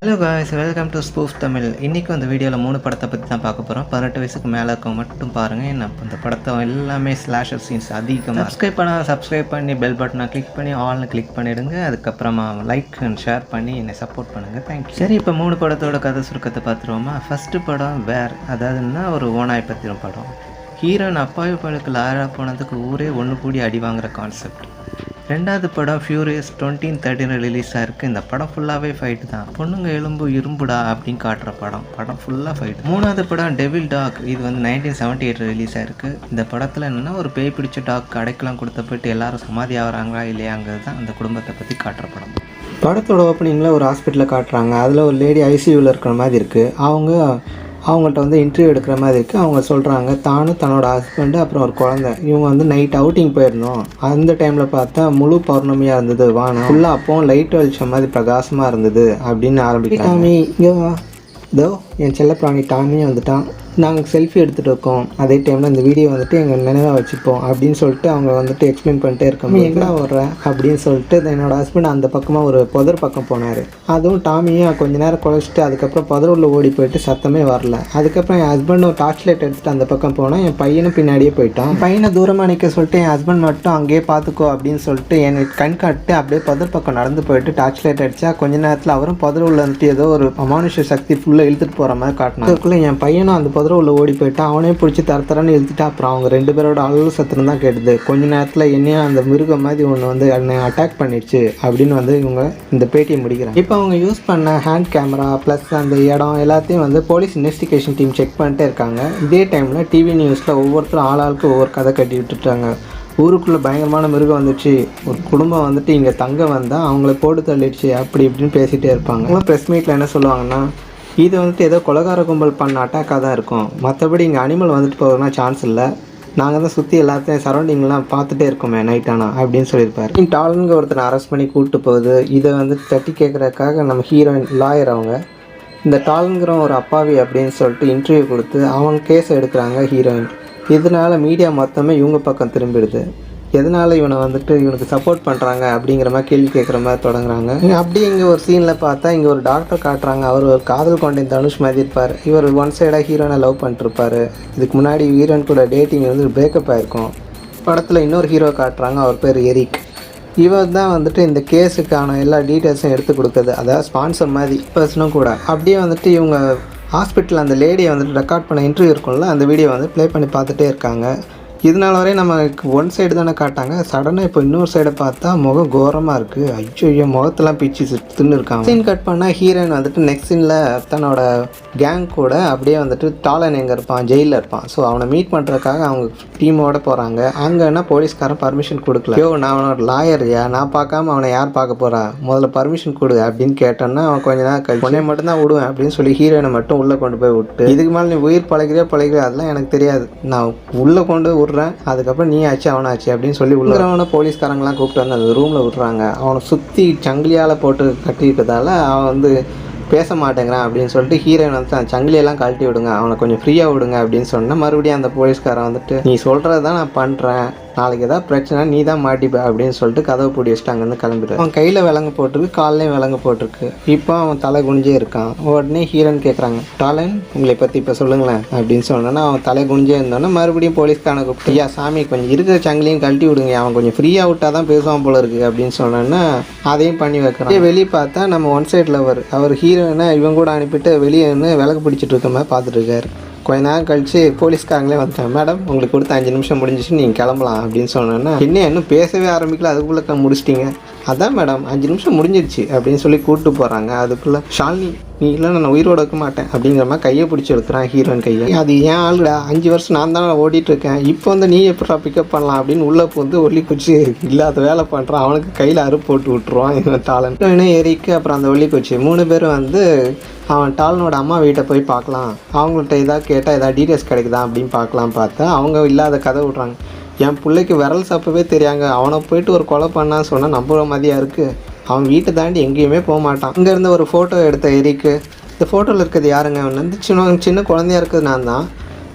Hello guys, welcome to spoof Tamil. இன்றைக்கி அந்த வீடியோவில் 3 படத்தை பற்றி தான் பார்க்க போகிறோம். 18 வயசுக்கு மேலே இருக்கவங்க மட்டும் பாருங்கள். என்ன இந்த படத்தை எல்லாமே ஸ்லாஷர் சீன்ஸ் அதிகமாக. சப்ஸ்கிரைப் பண்ணி பெல் பட்டனை கிளிக் பண்ணி ஆல்னு கிளிக் பண்ணிவிடுங்க. அதுக்கப்புறமா லைக் அண்ட் ஷேர் பண்ணி என்னை சப்போர்ட் பண்ணுங்கள். தேங்க்யூ. சரி, இப்போ 3 படத்தோட கதை சுருக்கத்தை பார்த்துருவோமா. ஃபஸ்ட்டு படம் வேர், அதாவதுன்னா ஒரு ஓனாய் பற்றின படம். ஹீரோயின் அப்பாவி பழுக்கு லாயராக போனதுக்கு ஊரே ஒன்று கூடி அடி வாங்குகிற கான்செப்ட். ரெண்டாவது படம் ஃபியூரியஸ் 2013 ரிலீஸ் ஆகிருக்கு. இந்த படம் ஃபுல்லாகவே ஃபைட்டு தான். பொண்ணுங்க எலும்பு இரும்புடா அப்படின்னு காட்டுற படம் ஃபுல்லாக ஃபைட். மூணாவது படம் டெவில் டாக். இது வந்து 1978 ரிலீஸ் ஆகிருக்கு. இந்த படத்தில் என்னென்னா ஒரு பேய் பிடிச்ச டாக் அடைக்கெல்லாம் கொடுத்த போய்ட்டு எல்லாரும் சமாதி ஆகிறாங்களா இல்லையாங்கிறது தான் அந்த குடும்பத்தை பற்றி காட்டுற படம். படத்தோட ஓப்பனிங்கில் ஒரு ஹாஸ்பிட்டலில் காட்டுறாங்க. அதில் ஒரு லேடி ஐசியூவில் இருக்கிற மாதிரி இருக்குது. அவங்கள்ட்ட வந்து இன்டர்வியூ எடுக்கிற மாதிரி இருக்குது. அவங்க சொல்கிறாங்க, தானும் தன்னோட ஹஸ்பண்டு அப்புறம் ஒரு குழந்தை, இவங்க வந்து நைட் அவுட்டிங் போயிருந்தோம். அந்த டைமில் பார்த்தா முழு பௌர்ணமியாக இருந்தது, வானம் ஃபுல்லாக அப்போவும் லைட் வெளிச்சம் மாதிரி பிரகாசமாக இருந்தது அப்படின்னு ஆரம்பிக்கிறாங்க. டாமி இங்கே வா, இதோ என் செல்லப்பிராணி டாமியும் வந்துட்டான். நாங்கள் செல்ஃபி எடுத்துகிட்டு இருக்கோம். அதே டைமில் இந்த வீடியோ வந்துட்டு எங்கள் நினைவாக வச்சுப்போம் அப்படின்னு சொல்லிட்டு அவங்க வந்துட்டு எக்ஸ்பிளைன் பண்ணிட்டே இருக்கோம். எங்கடா வர்றேன் அப்படின்னு சொல்லிட்டு என்னோடய ஹஸ்பண்ட் அந்த பக்கமாக ஒரு புதர் பக்கம் போனார். அதுவும் டாமியும் கொஞ்சம் நேரம் குறைச்சிட்டு அதுக்கப்புறம் புதர் உள்ள ஓடி போயிட்டு சத்தமே வரல. அதுக்கப்புறம் என் ஹஸ்பண்ட் ஒரு டார்ச் லைட் எடுத்துகிட்டு அந்த பக்கம் போனால் என் பையனும் பின்னாடியே போயிட்டான். பையனை தூரமாக நிற்க சொல்லிட்டு என் ஹஸ்பண்ட் மட்டும் அங்கேயே பார்த்துக்கோ அப்படின்னு சொல்லிட்டு எனக்கு கண் காட்டு அப்படியே புதர் பக்கம் நடந்து போயிட்டு டார்ச் லைட் அடித்தா கொஞ்ச நேரத்தில் அவரும் புதர் உள்ள வந்துட்டு ஏதோ ஒரு அமானுஷ சக்தி ஃபுல்லாக இழுத்துட்டு போகிற மாதிரி காட்டினான். அதுக்குள்ளே என் பையனும் அந்த உள்ள ஓடி போயிட்டான். அவனே பிடிச்சி தரத்தரன்னு இழுத்துட்டா. அப்புறம் அவங்க 2 பேரோட அழுகு சத்தம் தான் கேட்டுது. கொஞ்ச நேரத்தில் என்னையும் அந்த மிருகம் மாதிரி ஒன்று வந்து என்னை அட்டாக் பண்ணிடுச்சு அப்படின்னு வந்து இவங்க இந்த பேட்டியை முடிக்கிறாங்க. இப்போ அவங்க யூஸ் பண்ண ஹேண்ட் கேமரா ப்ளஸ் அந்த இடம் எல்லாத்தையும் வந்து போலீஸ் இன்வெஸ்டிகேஷன் டீம் செக் பண்ணிட்டே இருக்காங்க. இதே டைமில் டிவி நியூஸில் ஒவ்வொருத்தரும் ஆளாளுக்கு ஒவ்வொரு கதை கட்டி விட்டுட்டாங்க. ஊருக்குள்ளே பயங்கரமான மிருகம் வந்துச்சு, ஒரு குடும்பம் வந்துட்டு இங்கே தங்க வந்தால் அவங்கள போட்டு தள்ளிடுச்சு அப்படி இப்படின்னு பேசிகிட்டே இருப்பாங்க. அவங்களும் ப்ரெஸ் மீட்டில் என்ன சொல்லுவாங்கன்னா, இது வந்துட்டு ஏதோ கொலகார கும்பல் பண்ண அட்டாக்காக தான் இருக்கும், மற்றபடி இங்கே அனிமல் வந்துட்டு போகிறதுனா சான்ஸ் இல்லை, நாங்கள் தான் சுற்றி எல்லாத்தையும் சரௌண்டிங்லாம் பார்த்துட்டே இருக்கோமே நைட் ஆனால் அப்படின்னு சொல்லியிருப்பார். டாலனுங்க ஒருத்தனை அரெஸ்ட் பண்ணி கூப்பிட்டு போகுது. இதை வந்து தட்டி கேட்குறதுக்காக நம்ம ஹீரோயின் லாயர் அவங்க இந்த டாலனுங்கிற ஒரு அப்பாவி அப்படின்னு சொல்லிட்டு இன்டர்வியூ கொடுத்து அவங்க கேஸை எடுக்கிறாங்க ஹீரோயின். இதனால் மீடியா மொத்தமே இவங்க பக்கம் திரும்பிடுது. எதனால் இவனை வந்துட்டு இவனுக்கு சப்போர்ட் பண்ணுறாங்க அப்படிங்கிற மாதிரி கேள்வி கேட்குற மாதிரி தொடங்குறாங்க. அப்படியே இங்கே ஒரு சீனில் பார்த்தா இங்கே ஒரு டாக்டர் காட்டுறாங்க. அவர் ஒரு காதல் கொண்ட தனுஷ் மாதிரி இருப்பார். இவர் ஒன் சைடாக ஹீரோனை லவ் பண்ணிட்டுருப்பார். இதுக்கு முன்னாடி ஹீரோயின் கூட டேட்டிங் வந்து பிரேக்கப் ஆகிருக்கும். படத்தில் இன்னொரு ஹீரோ காட்டுறாங்க, அவர் பேர் எரிக். இவர் தான் வந்துட்டு இந்த கேஸுக்கான எல்லா டீட்டெயில்ஸும் எடுத்து கொடுக்குறது, அதாவது ஸ்பான்சர் மாதிரி பர்சனும் கூட. அப்படியே வந்துட்டு இவங்க ஹாஸ்பிட்டலில் அந்த லேடியை வந்துட்டு ரெக்கார்ட் பண்ண இன்டர்வியூ இருக்கும்ல, அந்த வீடியோ வந்து ப்ளே பண்ணி பார்த்துட்டே இருக்காங்க. இதனால் வரையும் நமக்கு ஒன் சைடு தானே காட்டாங்க. சடனாக இப்போ இன்னொரு சைடை பார்த்தா முகம் கோரமாக இருக்குது. ஐயோ, முகத்தெல்லாம் பிச்சு தின்னு இருக்காங்க. சீன் கட் பண்ணால் ஹீரோயின் வந்துட்டு நெக்ஸ்ட் சீனில் தன்னோட கேங் கூட அப்படியே வந்துட்டு டாலன் எங்கே இருப்பான், ஜெயிலில் இருப்பான். ஸோ அவனை மீட் பண்ணுறதுக்காக அவங்க டீமோடு போகிறாங்க. அங்கன்னா போலீஸ்காரன் பர்மிஷன் கொடுக்கல. நான் அவனோட லாயர்யா, நான் பார்க்காம அவனை யார் பார்க்க போகிறா, முதல்ல பர்மிஷன் கொடு அப்படின்னு கேட்டோன்னா அவன் கொஞ்ச நேரம் கழிச்சு உன்னை மட்டும் தான் விடுவேன் அப்படின்னு சொல்லி ஹீரோயினை மட்டும் உள்ளே கொண்டு போய் விட்டு, இதுக்கு மேலே நீ உயிர் பழகிறியா அதெல்லாம் எனக்கு தெரியாது, நான் உள்ளே கொண்டு விட்றேன், அதுக்கப்புறம் நீ ஆச்சு அவனாச்சு அப்படின்னு சொல்லி உள்ளவனை போலீஸ்காரங்களாம் கூப்பிட்டு வந்து அந்த ரூமில் விட்றாங்க. அவனை சுற்றி சங்கிலியால் போட்டு கட்டிக்கிட்டதால அவன் வந்து பேச மாட்டேங்கிறான் அப்படின்னு சொல்லிட்டு ஹீரோயின் வந்து அந்த சங்கிலியெல்லாம் கழட்டி விடுங்க, அவனை கொஞ்சம் ஃப்ரீயாக விடுங்க அப்படின்னு சொன்னால் மறுபடியும் அந்த போலீஸ்காரன் வந்துட்டு நீ சொல்கிறது தான் நான் பண்ணுறேன், நாளைக்கு ஏதாவது பிரச்சனை நீ தான் மாட்டிப்ப அப்படின்னு சொல்லிட்டு கதவை பூட்டி வச்சுட்டு அங்கேருந்து கிளம்பிடுவான். அவன் கையில் விலங்கு போட்டிருக்கு, கால்லையும் விலங்கு போட்டிருக்கு. இப்போ அவன் தலை குனிஞ்சே இருக்கான். உடனே ஹீரோன்னு கேட்குறாங்க, டாலன் உங்களை பற்றி இப்போ சொல்லுங்களேன் அப்படின்னு சொன்னோன்னா அவன் தலை குனிஞ்சே இருந்தோன்னா மறுபடியும் போலீஸ்காரனை கூப்பிட்டு, ஐயா சாமி கொஞ்சம் இருக்கிற சங்கிலையும் கழட்டி விடுங்க, அவன் கொஞ்சம் ஃப்ரீயாக விட்டால் தான் பேசுவான் போல இருக்குது அப்படின்னு சொன்னோன்னா அதையும் பண்ணி வைக்கிறான். வெளியே பார்த்தா நம்ம ஒன் சைடில் அவர் ஹீரோயினை இவன் கூட அனுப்பிட்டு வெளியே வந்து விளக்கு பிடிச்சிட்டு இருக்க மாதிரி பார்த்துட்டு இருக்காரு. கொஞ்ச நேரம் கழிச்சு போலீஸ்காரங்களே வந்துட்டாங்க. மேடம் உங்களுக்கு கொடுத்த 5 நிமிஷம் முடிஞ்சிச்சு, நீங்கள் கிளம்பலாம் அப்படின்னு சொன்னோன்னா, இன்னும் பேசவே ஆரம்பிக்கல அதுக்குள்ளே முடிச்சிட்டிங்க. அதான் மேடம் 5 நிமிஷம் முடிஞ்சிருச்சு அப்படின்னு சொல்லி கூப்பிட்டு போகிறாங்க. அதுக்குள்ளே ஷாலினி நீ இல்லை நான் உயிரோட வைக்க மாட்டேன் அப்படிங்கிற மாதிரி கையை பிடிச்சி எடுக்கிறான் ஹீரோயின் கையை. அது ஏன் ஆளுடா, 5 வருஷம் நான் தானே ஓடிட்டுருக்கேன், இப்போ வந்து நீ எப்படா பிக்கப் பண்ணலாம் அப்படின்னு உள்ளே வந்து ஒல்லி குச்சி இல்லாத வேலை பண்ணுறான். அவனுக்கு கையில் அறுப்பு போட்டு விட்டுருவான் இவன் டாலன். இன்னும் ஏரிக்கு அப்புறம் அந்த ஒல்லி குச்சி 3 பேரும் வந்து அவன் டாலனோட அம்மா வீட்டை போய் பார்க்கலாம், அவங்கள்ட்ட ஏதாவது கேட்டால் ஏதாவது டீட்டெயில்ஸ் கிடைக்குதா அப்படின்னு பார்க்கலாம். பார்த்தா அவங்க இல்லாத கதை விட்றாங்க. என் பிள்ளைக்கு விரல் சப்பவே தெரியாங்க, அவனை போயிட்டு ஒரு கொலை பண்ணான்னு சொன்னால் நம்புகிற மாதிரியா இருக்குது, அவன் வீட்டை தாண்டி எங்கேயுமே போக மாட்டான். இங்கேருந்து ஒரு ஃபோட்டோ எடுத்த எரிக்கு, இந்த ஃபோட்டோவில் இருக்கிறது யாருங்க, அவன் வந்து சின்ன குழந்தையா இருக்கிறது நான் தான்,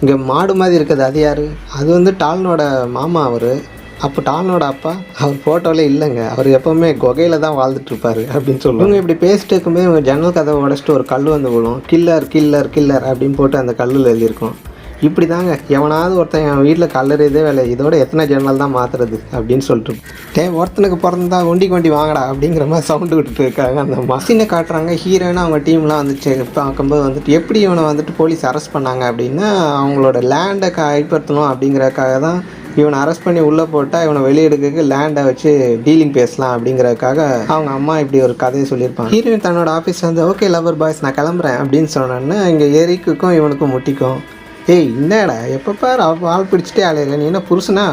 இங்கே மாடு மாதிரி இருக்குது அது யார், அது வந்து டாலனோட மாமா அவர், அப்போ டாலனோட அப்பா அவர் ஃபோட்டோவில் இல்லைங்க, அவர் எப்போவுமே குகையில் தான் வாழ்ந்துட்டு இருப்பார் அப்படின்னு சொல்லுவாங்க. இவங்க இப்படி பேசிட்டு இருக்கும்போது இவங்க ஜன்னல் கதவை உடச்சிட்டு ஒரு கல் வந்து விழும். கில்லர் கில்லர் கில்லர் அப்படின்னு போட்டு அந்த கல்லில் எழுதியிருக்கும். இப்படி தாங்க எவனாவது ஒருத்தன் என் வீட்டில் கல்லறியதே வேலை, இதோட எத்தனை ஜன்னல் தான் மாற்றுறது அப்படின்னு சொல்லிட்டு ஒருத்தனுக்கு பிறந்தா ஒண்டி வாங்கடா அப்படிங்கிற மாதிரி சவுண்டு விட்டுட்டு இருக்காங்க. அந்த மசினை காட்டுறாங்க. ஹீரோயினா அவங்க டீம்லாம் வந்துச்சு பார்க்கும்போது வந்துட்டு எப்படி இவனை வந்துட்டு போலீஸ் அரெஸ்ட் பண்ணாங்க அப்படின்னா அவங்களோட லேண்டை கைப்பற்றணும் அப்படிங்கிறதுக்காக தான் இவனை அரெஸ்ட் பண்ணி உள்ளே போட்டால் இவனை வெளியெடுக்கிறதுக்கு லேண்டை வச்சு டீலிங் பேசலாம் அப்படிங்கிறதுக்காக அவங்க அம்மா இப்படி ஒரு கதையை சொல்லியிருப்பாங்க. ஹீரோயின் தன்னோட ஆஃபீஸ் வந்து ஓகே லவர் பாய்ஸ் நான் கிளம்புறேன் அப்படின்னு சொன்னோன்னா இங்கே எரிக்குக்கும் இவனுக்கும் முட்டிக்கும். ஏய் என்னடா எப்போ பாரு ஆள் பிடிச்சிட்டே அலையிற, நீ என்ன புருஷனா?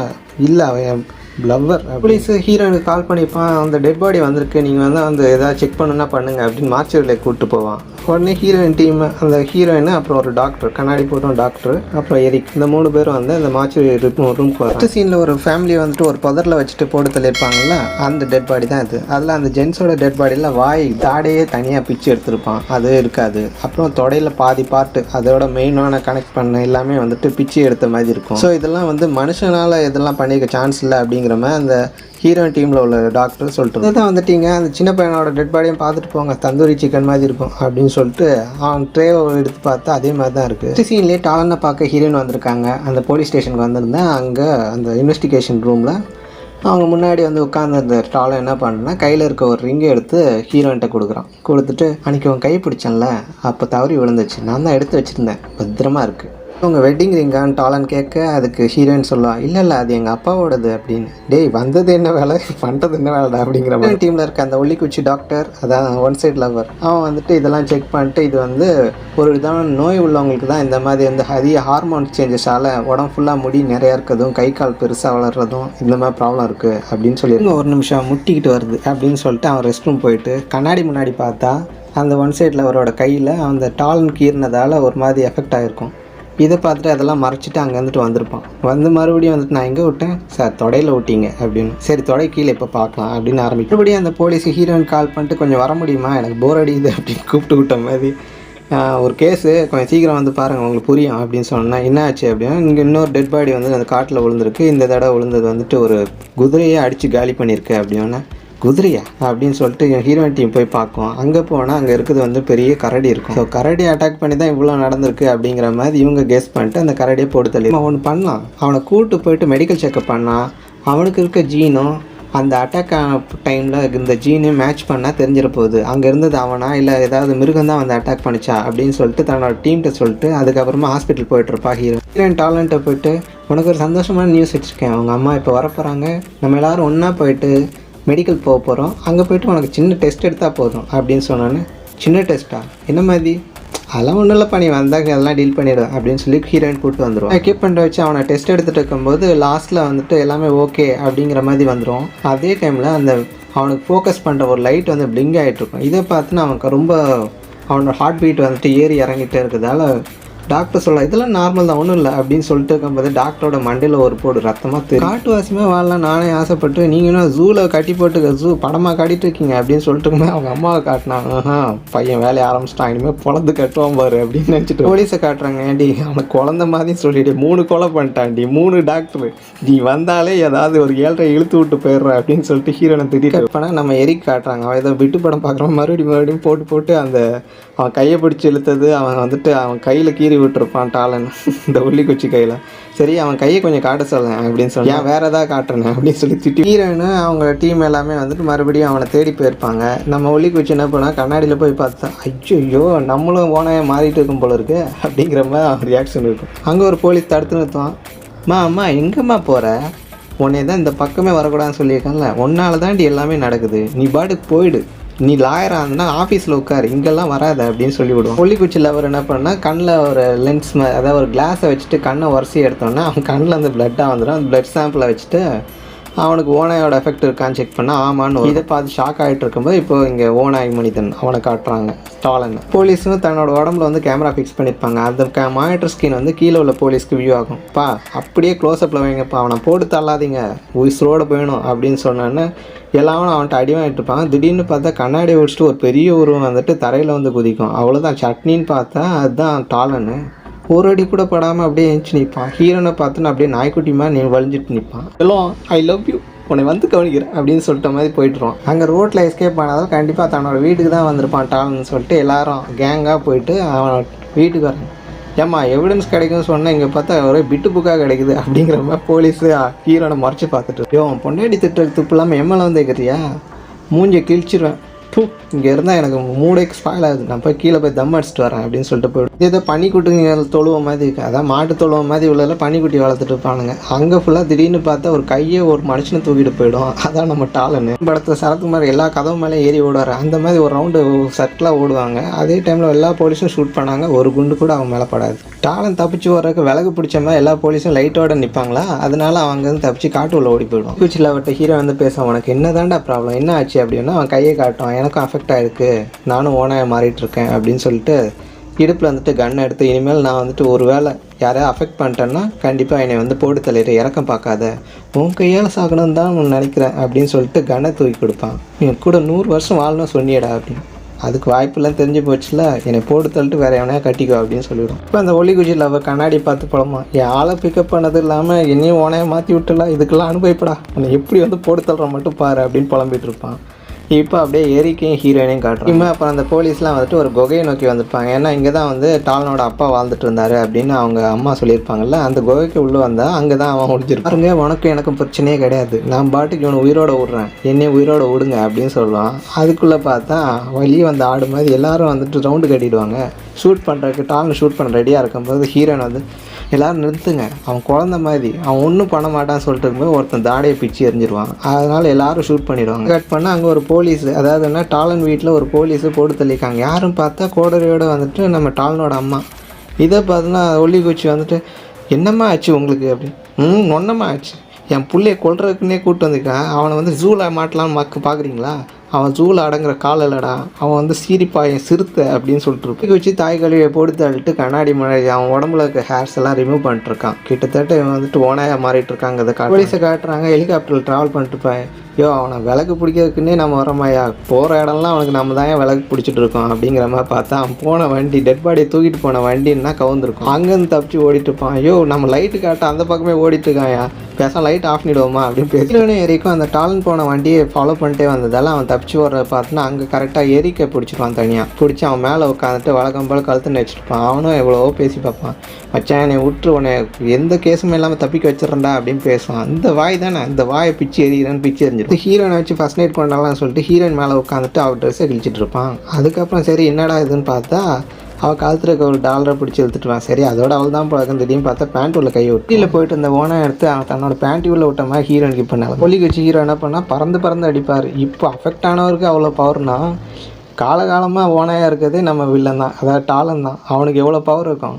இல்லை அவன் லவ்வர். போலீஸு ஹீரோயினுக்கு கால் பண்ணிப்பான், அந்த டெட் பாடி வந்திருக்கு, நீங்கள் வந்து அந்த எதாவது செக் பண்ணுன்னா பண்ணுங்க அப்படின்னு மார்ச்சரியில் கூப்பிட்டு போவான். உடனே ஹீரோயின் டீம் அந்த ஹீரோயின் அப்புறம் ஒரு டாக்டர் கண்ணாடி போட்டோம் டாக்டர் அப்புறம் எரிக் இந்த 3 பேரும் வந்து அந்த மார்ச்சரி ரூம்க்கு வரும். சீனில் ஒரு ஃபேமிலியை வந்துட்டு ஒரு புதரில் வச்சுட்டு போட்டு தள்ளியிருப்பாங்கல்ல, அந்த டெட் பாடி தான் இது. அதில் அந்த ஜென்ஸோட டெட் பாடியில் வாய் தாடையே தனியாக பிச்சு எடுத்திருப்பான், அது இருக்காது. அப்புறம் தொடையில் பாதி பார்ட்டு அதோட மெயினான கனெக்ட் பண்ண எல்லாமே வந்துட்டு பிச்சு எடுத்த மாதிரி இருக்கும். ஸோ இதெல்லாம் வந்து மனுஷனால் இதெல்லாம் பண்ணிக்க சான்ஸ் இல்லை அப்படிங்கிற மாதிரி அந்த ஹீரோயின் டீமில் உள்ள டாக்டர் சொல்லிட்டு தான் வந்துட்டீங்க, அந்த சின்ன பையனோட டெட் பாடியும் பார்த்துட்டு போங்க, தந்தூரி சிக்கன் மாதிரி இருக்கும் அப்படின்னு சொல்லிட்டு அவன் ட்ரேவை எடுத்து பார்த்தா அதே மாதிரி தான் இருக்குது. சீன்லேயே டாலனை பார்க்க ஹீரோயின் வந்திருக்காங்க. அந்த போலீஸ் ஸ்டேஷனுக்கு வந்திருந்தேன். அங்கே அந்த இன்வெஸ்டிகேஷன் ரூமில் அவங்க முன்னாடி வந்து உட்காந்துருந்த டாலன் என்ன பண்ணுன்னா கையில் இருக்க ஒரு ரிங்கை எடுத்து ஹீரோயின்ட்ட கொடுக்குறான். கொடுத்துட்டு அன்றைக்கி அவன் கை பிடிச்சேன்ல அப்போ தவறி விழுந்துச்சு, நான் தான் எடுத்து வச்சுருந்தேன், பத்திரமா இருக்குது. உங்கள் வெட்டிங் ரிங்கான்னு டாலன் கேட்க அதுக்கு ஹீரோயின் சொல்லுவாள் இல்லை அது எங்கள் அப்பாவோடது அப்படின்னு. டேய் வந்தது என்ன வேலை பண்ணுறது என்ன வேலைடா அப்படிங்கிற மாதிரி டீமில் இருக்க அந்த ஒல்லிக்குச்சி டாக்டர் அதான் ஒன் சைட் லவர் அவன் வந்துட்டு இதெல்லாம் செக் பண்ணிட்டு இது வந்து ஒரு விதமான நோய் உள்ளவங்களுக்கு தான் இந்த மாதிரி வந்து அதிக ஹார்மோன் சேஞ்சஸால் உடம்பு ஃபுல்லாக முடி நிறையா இருக்கிறதும் கை கால் பெருசாக வளர்கிறதும் இந்த மாதிரி ப்ராப்ளம் இருக்குது அப்படின்னு சொல்லி ஒரு நிமிஷம் முட்டிக்கிட்டு வருது அப்படின்னு சொல்லிட்டு அவன் ரெஸ்ட் ரூம் போயிட்டு கண்ணாடி முன்னாடி பார்த்தா அந்த ஒன் சைட் லவரோட கையில் அந்த டாலன் கீறினதால் ஒரு மாதிரி எஃபெக்ட் ஆகிருக்கும். இதை பார்த்துட்டு அதெல்லாம் மறைச்சிட்டு அங்கே வந்துட்டு வந்திருப்பான். வந்து மறுபடியும் வந்துட்டு நான் எங்கே விட்டேன் சார் தொடையில் விட்டீங்க அப்படின்னு. சரி தொடை கீழே இப்போ பார்க்கலாம் அப்படின்னு ஆரம்பிக்கும். மறுபடியும் அந்த போலீஸ் ஹீரோயின் கால் பண்ணிட்டு கொஞ்சம் வர முடியுமா எனக்கு போர் அடிக்குது அப்படின்னு கூப்பிட்டு விட்ட மாதிரி ஒரு கேஸு கொஞ்சம் சீக்கிரம் வந்து பாருங்கள் உங்களுக்கு புரியும் அப்படின்னு சொன்னால் என்ன ஆச்சு அப்படின்னா இங்கே இன்னொரு டெட் பாடி வந்து அந்த காட்டில் விழுந்திருக்கு. இந்த தடவை விழுந்தது வந்துட்டு ஒரு குதிரையை அடித்து காலி பண்ணியிருக்கு அப்படின்னா குதிரையா அப்படின்னு சொல்லிட்டு ஹீரோயின் டீம் போய் பார்க்கும். அங்கே போனால் அங்கே இருக்கிறது வந்து பெரிய கரடி இருக்கும். ஸோ கரடியை அட்டாக் பண்ணி தான் இவ்வளோ நடந்திருக்கு அப்படிங்கிற மாதிரி இவங்க கெஸ் பண்ணிட்டு அந்த கரடியை போட்டு தள்ளி அவனு பண்ணலாம். அவனை கூப்பிட்டு போயிட்டு மெடிக்கல் செக்அப் பண்ணால் அவனுக்கு இருக்க ஜீனும் அந்த அட்டாக் ஆன டைமில் இந்த ஜீனு மேட்ச் பண்ணால் தெரிஞ்சிட போகுது அங்கே இருந்தது அவனா இல்லை ஏதாவது மிருகம் தான் வந்து அட்டாக் பண்ணிச்சா அப்படின்னு சொல்லிட்டு தன்னோட டீம்கிட்ட சொல்லிட்டு அதுக்கப்புறமா ஹாஸ்பிட்டல் போயிட்டுருப்பா ஹீரோயின் டாலண்ட்டை போயிட்டு உனக்கு ஒரு சந்தோஷமான நியூஸ் வச்சுருக்கேன், அவங்க அம்மா இப்போ வரப்போகிறாங்க, நம்ம எல்லோரும் ஒன்றா போயிட்டு மெடிக்கல் போக போகிறோம், அங்கே போய்ட்டு உனக்கு சின்ன டெஸ்ட் எடுத்தால் போதும் அப்படின்னு சொன்னான்னு. சின்ன டெஸ்ட்டா என்ன மாதிரி? அதெல்லாம் ஒன்றும் இல்லைப்பா நீ வந்தாங்க அதெல்லாம் டீல் பண்ணிவிடும் அப்படின்னு சொல்லி ஹீரோயின் கூப்பிட்டு வந்துடும். எக்யூப்மெண்ட் வச்சு அவனை டெஸ்ட் எடுத்துகிட்டு இருக்கும்போது லாஸ்ட்டில் வந்துட்டு எல்லாமே ஓகே அப்படிங்கிற மாதிரி வந்துடும். அதே டைமில் அந்த அவனுக்கு ஃபோக்கஸ் பண்ணுற ஒரு லைட் வந்து பிளிங்க் ஆகிட்ருக்கும். இதை பார்த்துன்னு அவனுக்கு ரொம்ப அவனோட ஹார்ட் பீட் வந்துட்டு ஏறி இறங்கிட்டே இருக்கிறதால டாக்டர் சொல்ல இதெல்லாம் நார்மல் தான் ஒன்றும் இல்லை அப்படின்னு சொல்லிட்டு இருக்கும்போது டாக்டரோட மண்டையில் ஒரு போடு ரத்தமாக தெரியும். காட்டுவாசியமாக வாழலாம் நானே ஆசைப்பட்டு நீங்களும் ஜூவில் கட்டி போட்டு ஜூ படமாக காட்டிட்டு இருக்கீங்க அப்படின்னு சொல்லிட்டு அவங்க அம்மாவை காட்டினாங்க. பையன் வேலையை ஆரம்பிச்சிட்டான், இனிமேல் குழந்தை கட்டுவான் பாரு அப்படின்னு நினச்சிட்டு போலீஸை காட்டுறாங்க. ஏன்டி அவனுக்கு குழந்த மாதிரி சொல்லிட்டு 3 கொலை பண்ணிட்டான்டி 3 டாக்டர், நீ வந்தாலே ஏதாவது ஒரு 7.5 இழுத்து விட்டு போயிடுற அப்படின்னு சொல்லிட்டு ஹீரோனை திட்டிட்டு பண்ணால் நம்ம எரிக் காட்டுறாங்க. அவன் ஏதோ விட்டு படம் பார்க்குறான் மறுபடியும் போட்டு அந்த அவன் கையை பிடிச்சி இழுத்தது அவன் வந்துட்டு அவன் கையில் கீறி விட்டுருப்பான் டாலன் இந்த உள்ளிக்குச்சி கையில். சரி அவன் கையை கொஞ்சம் காட்ட சொல்லேன் அப்படின்னு சொல்லி ஏன் வேறு எதாவது காட்டுறேன் அப்படின்னு சொல்லி திட்டி ஹீரோயினு அவங்க டீம் எல்லாமே வந்துட்டு மறுபடியும் அவனை தேடி போயிருப்பாங்க. நம்ம உள்ளிக்குச்சி என்ன பண்ணால் கண்ணாடியில் போய் பார்த்தா ஐயோ நம்மளும் ஓனையை மாறிட்டு இருக்கும் போல இருக்கு அப்படிங்கிற மாதிரி ரியாக்ஷன் இருக்கும். அங்கே ஒரு போலீஸ் தடுத்து நிறுத்துவான். அம்மா எங்கேம்மா போகிற, உன்னை தான் இந்த பக்கமே வரக்கூடாதுன்னு சொல்லியிருக்கான்ல, உன்னால தாண்டி எல்லாமே நடக்குது, நீ பாட்டுக்கு போயிடு, நீ லாயராக இருந்தனா ஆஃபீஸில் உட்காரு, இங்கெல்லாம் வராது அப்படின்னு சொல்லிவிடுவோம். கொல்லிக்குச்சியில் அவர் என்ன பண்ணால் கண்ணில் ஒரு லென்ஸ் அதாவது ஒரு கிளாஸை வச்சுட்டு கண்ணை உரசி எடுத்தோன்னா அவன் கண்ணில் அந்த பிளட்டாக வந்துடும். அந்த பிளட் சாம்பிளை வச்சுட்டு அவனுக்கு ஓனாயோட எஃபெக்ட் இருக்கான்னு செக் பண்ணால் ஆமான்னு இதை பார்த்து ஷாக் ஆகிட்டு இருக்கும்போது இப்போ இங்கே ஓனாய் மனிதன் அவனை காட்டுறாங்க டாலன். போலீஸும் தன்னோட உடம்புல வந்து கேமரா ஃபிக்ஸ் பண்ணியிருப்பாங்க. அந்த மானிட்டர் ஸ்கிரீன் வந்து கீழே உள்ள போலீஸ்க்கு வியூ ஆகும். அப்படியே க்ளோஸ்அப்பில் வைங்கப்பா, அவனை போட்டு தள்ளாதீங்க உயிரோடு போயணும் அப்படின்னு சொன்னான்னு எல்லாரும் அவன்கிட்ட அடி வாங்கிட்டு இருப்பாங்க. திடீர்னு பார்த்தா கண்ணாடி ஒடிச்சிட்டு ஒரு பெரிய உருவம் வந்துட்டு தரையில் வந்து குதிக்கும். அவ்வளோதான் சட்னின்னு பார்த்தா அதுதான் டாலனு. ஒரு அடி கூட படாமல் அப்படியே எழுந்துச்சு நிற்பான். ஹீரோனை பார்த்துன்னு அப்படியே நாய்க்குட்டிமா நீ வலிஞ்சிட்டு நிற்பான். எல்லாம் ஐ லவ் யூ, உன்னை வந்து கவனிக்கிறேன் அப்படின்னு சொல்லிட்ட மாதிரி போயிட்டுருவான். அங்கே ரோட்டில் எஸ்கேப் ஆனாலும் கண்டிப்பாக தன்னோட வீட்டுக்கு தான் வந்திருப்பான் டால்னு சொல்லிட்டு எல்லாரும் கேங்காக போயிட்டு அவன் வீட்டுக்கு வரான். ஏம்மா எவிடன்ஸ் கிடைக்கும்னு சொன்னால் இங்கே பார்த்தா ஒரே பிட்டு புக்காக கிடைக்குது அப்படிங்கிற மாதிரி போலீஸு ஹீரோனை மறைச்சி பார்த்துட்டு அவன் பொண்டாடி திட்டுறதுக்கு துப்பு இல்லாமல் எம்எல்ஏ வந்து கேட்குறியா மூஞ்சியை கிழிச்சிருவேன். இங்கே இருந்தால் எனக்கு மூடைக்கு ஸ்பாயில் ஆகுது, நான் போய் கீழே போய் தம் அடிச்சுட்டு வரேன் அப்படின்னு சொல்லிட்டு போய்டும். ஏதோ பனிக்குட்டிங்க தொழுவ மாதிரி இருக்குது, அதான் மாட்டு தொழுவ மாதிரி உள்ளதில் பனிக்குட்டி வளர்த்துட்டு இருப்பானுங்க. அங்கே ஃபுல்லாக திடீர்னு பார்த்தா ஒரு கையை ஒரு மனுஷனை தூக்கிட்டு போயிடும். அதான் நம்ம டாலனு படத்தில் சரத்குமார் எல்லா கதவு மேலே ஏறி ஓடுவார். அந்த மாதிரி ஒரு ரவுண்டு சர்க்கிளாக ஓடுவாங்க. அதே டைமில் எல்லா போலீஸும் ஷூட் பண்ணாங்க, ஒரு குண்டு கூட அவன் மேலே படாது. டாலன் தப்பிச்சு வர்றதுக்கு விலகு பிடிச்ச மாதிரி எல்லா போலீஸும் லைட்டோட நிற்பாங்களா, அதனால அவங்க வந்து தப்பிச்சு காட்டு உள்ள ஓடி போயிடும். பூச்சியில் அவட்ட ஹீரோ வந்து பேசுவான், உனக்கு என்ன தாண்டா ப்ராப்ளம், என்ன ஆச்சு அப்படின்னா அவன் கையை காட்டுவான், எனக்கும் அஃபெக்ட் ஆகிருக்கு, நானும் ஓனாக மாறிட்டு இருக்கேன் அப்படின்னு சொல்லிட்டு இடுப்பில் வந்துட்டு கன் எடுத்து இனிமேல் நான் வந்துட்டு ஒரு வேளை யாரையா அஃபெக்ட் பண்ணிட்டேன்னா கண்டிப்பாக என்னை வந்து போட்டு தள்ளிடு, இறக்கம் பார்க்காத, உன் கையால் சாகணும்னு தான் நான் நினைக்கிறேன் அப்படின்னு சொல்லிட்டு கன்னை தூக்கி கொடுப்பான். நீ கூட 100 வருஷம் வாழணும் சொன்னியடா அப்படின்னு. அதுக்கு வாய்ப்பெல்லாம் தெரிஞ்சு போச்சுல, என்னை போட்டு தள்ளிட்டு வேறு எவனையா கட்டிக்கோ அப்படின்னு சொல்லிவிடும். இப்போ அந்த ஒலி குஜியில் அவள் கண்ணாடி பார்த்து பழமா, என் ஆளை பிக்கப் பண்ணது இல்லாமல் என்னையும் ஓனையாக மாற்றி விட்டுலாம், இதுக்கெல்லாம் அனுபவிப்படா, உன்னை எப்படி வந்து போட்டு தள்ளுற மட்டும் பாரு அப்படின்னு புலம்பிட்டு இருப்பான். இப்போ அப்படியே எரிக்கையும் ஹீரோயினையும் காட்டுறோம். இப்போ அப்புறம் அந்த போலீஸ்லாம் வந்துட்டு ஒரு குகையை நோக்கி வந்திருப்பாங்க. ஏன்னா இங்கே தான் வந்து டாலனோட அப்பா வாழ்ந்துட்டு இருந்தார் அப்படின்னு அவங்க அம்மா சொல்லியிருப்பாங்கல்ல. அந்த குகைக்கு உள்ளே வந்தால் அங்கே தான் அவன் முடிஞ்சிருப்பான். பாருங்க, உனக்கும் எனக்கும் பிரச்சனையே கிடையாது, நான் பாட்டுக்கு இவனை உயிரோட விடுறேன், என்னையும் உயிரோட விடுங்க அப்படின்னு சொல்லுவான். அதுக்குள்ளே பார்த்தா வெளியே வந்து ஆடு மாதிரி எல்லாரும் வந்துட்டு ரவுண்டு கட்டிடுவாங்க. ஷூட் பண்ணுறதுக்கு டாலன் ஷூட் பண்ண ரெடியாக இருக்கும்போது ஹீரோயின் வந்து எல்லோரும் நிறுத்துங்க, அவன் குழந்த மாதிரி, அவன் ஒன்றும் பண்ண மாட்டான்னு சொல்லிட்டு இருக்கும்போது ஒருத்தன் தாடையை பிச்சு எரிஞ்சிருவான். அதனால் எல்லோரும் ஷூட் பண்ணிடுவாங்க. கட் பண்ணால் அங்கே ஒரு போலீஸு, அதாவதுன்னா டாலன் வீட்டில் ஒரு போலீஸு போட்டு தள்ளிக்காங்க. யாரும் பார்த்தா கோடரியோடு வந்துட்டு நம்ம டாலனோட அம்மா. இதை பார்த்தோன்னா ஒல்லி குச்சி வந்துட்டு என்னம்மா ஆச்சு உங்களுக்கு அப்படின்னு. ஒன்றமா ஆச்சு, என் பிள்ளைய கொல்றதுக்குன்னே கூப்பிட்டு வந்திருக்கான், அவனை வந்து ஜூவில் மாட்டலான்னு பார்க்குறீங்களா, அவன் ஜூவில் அடங்குற கால் இல்லடா, அவன் வந்து சீரிப்பாயன் சிறுத்தை அப்படின்னு சொல்லிட்டு இருக்கு. வச்சு தாய் கழுவியை போட்டு தள்ளிட்டு கண்ணாடி முன்னாடி அவன் உடம்புல இருக்க ஹேர்ஸ் எல்லாம் ரிமூவ் பண்ணிட்டுருக்கான். கிட்டத்தட்ட இவன் வந்துட்டு ஓனாயாக மாறிட்டு இருக்காங்க. அதை போலீஸை காட்டுறாங்க, ஹெலிகாப்டரில் ட்ராவல் பண்ணிட்டுப்பான். யோ அவனை விளக்கு பிடிக்கிறதுக்குன்னே நம்ம வரோமாயா, போகிற இடம்லாம் அவனுக்கு நம்ம தான் விளக்கு பிடிச்சிட்டு இருக்கோம் அப்படிங்கிற மாதிரி பார்த்தா அவன் போன வண்டி டெட் பாடியை தூக்கிட்டு போன வண்டின்னா கவுந்துருக்கும். அங்கேருந்து தப்பிச்சு ஓடிட்டு இருப்பான். ஐயோ நம்ம லைட்டு காட்ட அந்த பக்கமே ஓடிட்டு இருக்காயா, பேச லைட் ஆஃப் பண்ணிடுவோமா அப்படின்னு பேசினே எரிக்கும். அந்த டாலன் போன வண்டியை ஃபாலோ பண்ணிட்டே வந்ததால் அவன் தப்பிச்சு வர்றத பார்த்துன்னா அங்கே கரெக்டாக எரிக்க பிடிச்சிருவான். தனியாக பிடிச்சி அவன் மேலே உட்காந்துட்டு வழக்கம் போல் கழுத்துன்னு வச்சுருப்பான். அவனும் எவ்வளவோ பேசி பார்ப்பான், மச்சான் என்னை விட்டு உன்னை எந்த கேஸுமே இல்லாமல் தப்பிக்க வச்சிடறா அப்படின்னு பேசுவான். அந்த வாய் தானே, அந்த வாயை பிச்சு எறிகிறேன்னு பிச்சு எரிஞ்சிடும். ஹீரோனை வச்சு ஃபர்ஸ்ட் நைட் கொண்டாடலாம்னு சொல்லிட்டு ஹீரோயின் மேலே உட்காந்துட்டு அவள் ட்ரெஸ்ஸை கிழிச்சிட்டு இருப்பான். அதுக்கப்புறம் சரி என்னடா இதுன்னு பார்த்தா அவள் காலத்தில் இருக்க ஒரு டாலரை பிடிச்சி எடுத்துட்டுவான். சரி அதோட அவள் தான் பழக்கம். திடீர்னு பார்த்தா பேண்ட் உள்ள கையை விட்டு கீழே போயிட்டு இந்த ஓனை எடுத்து அவன் தன்னோட பேண்ட்டி உள்ள விட்ட மாதிரி ஹீரோனுக்கு பண்ணாங்க. ஒலி வச்சு ஹீரோ என்ன பண்ணால் பறந்து அடிப்பார். இப்போ அஃபெக்ட் ஆனவருக்கு அவ்வளோ பவர்னா காலகாலமாக ஓனையாக இருக்கிறதே நம்ம வில்லன் தான், அதாவது டாலன் தான். அவனுக்கு எவ்வளோ பவர் இருக்கும்.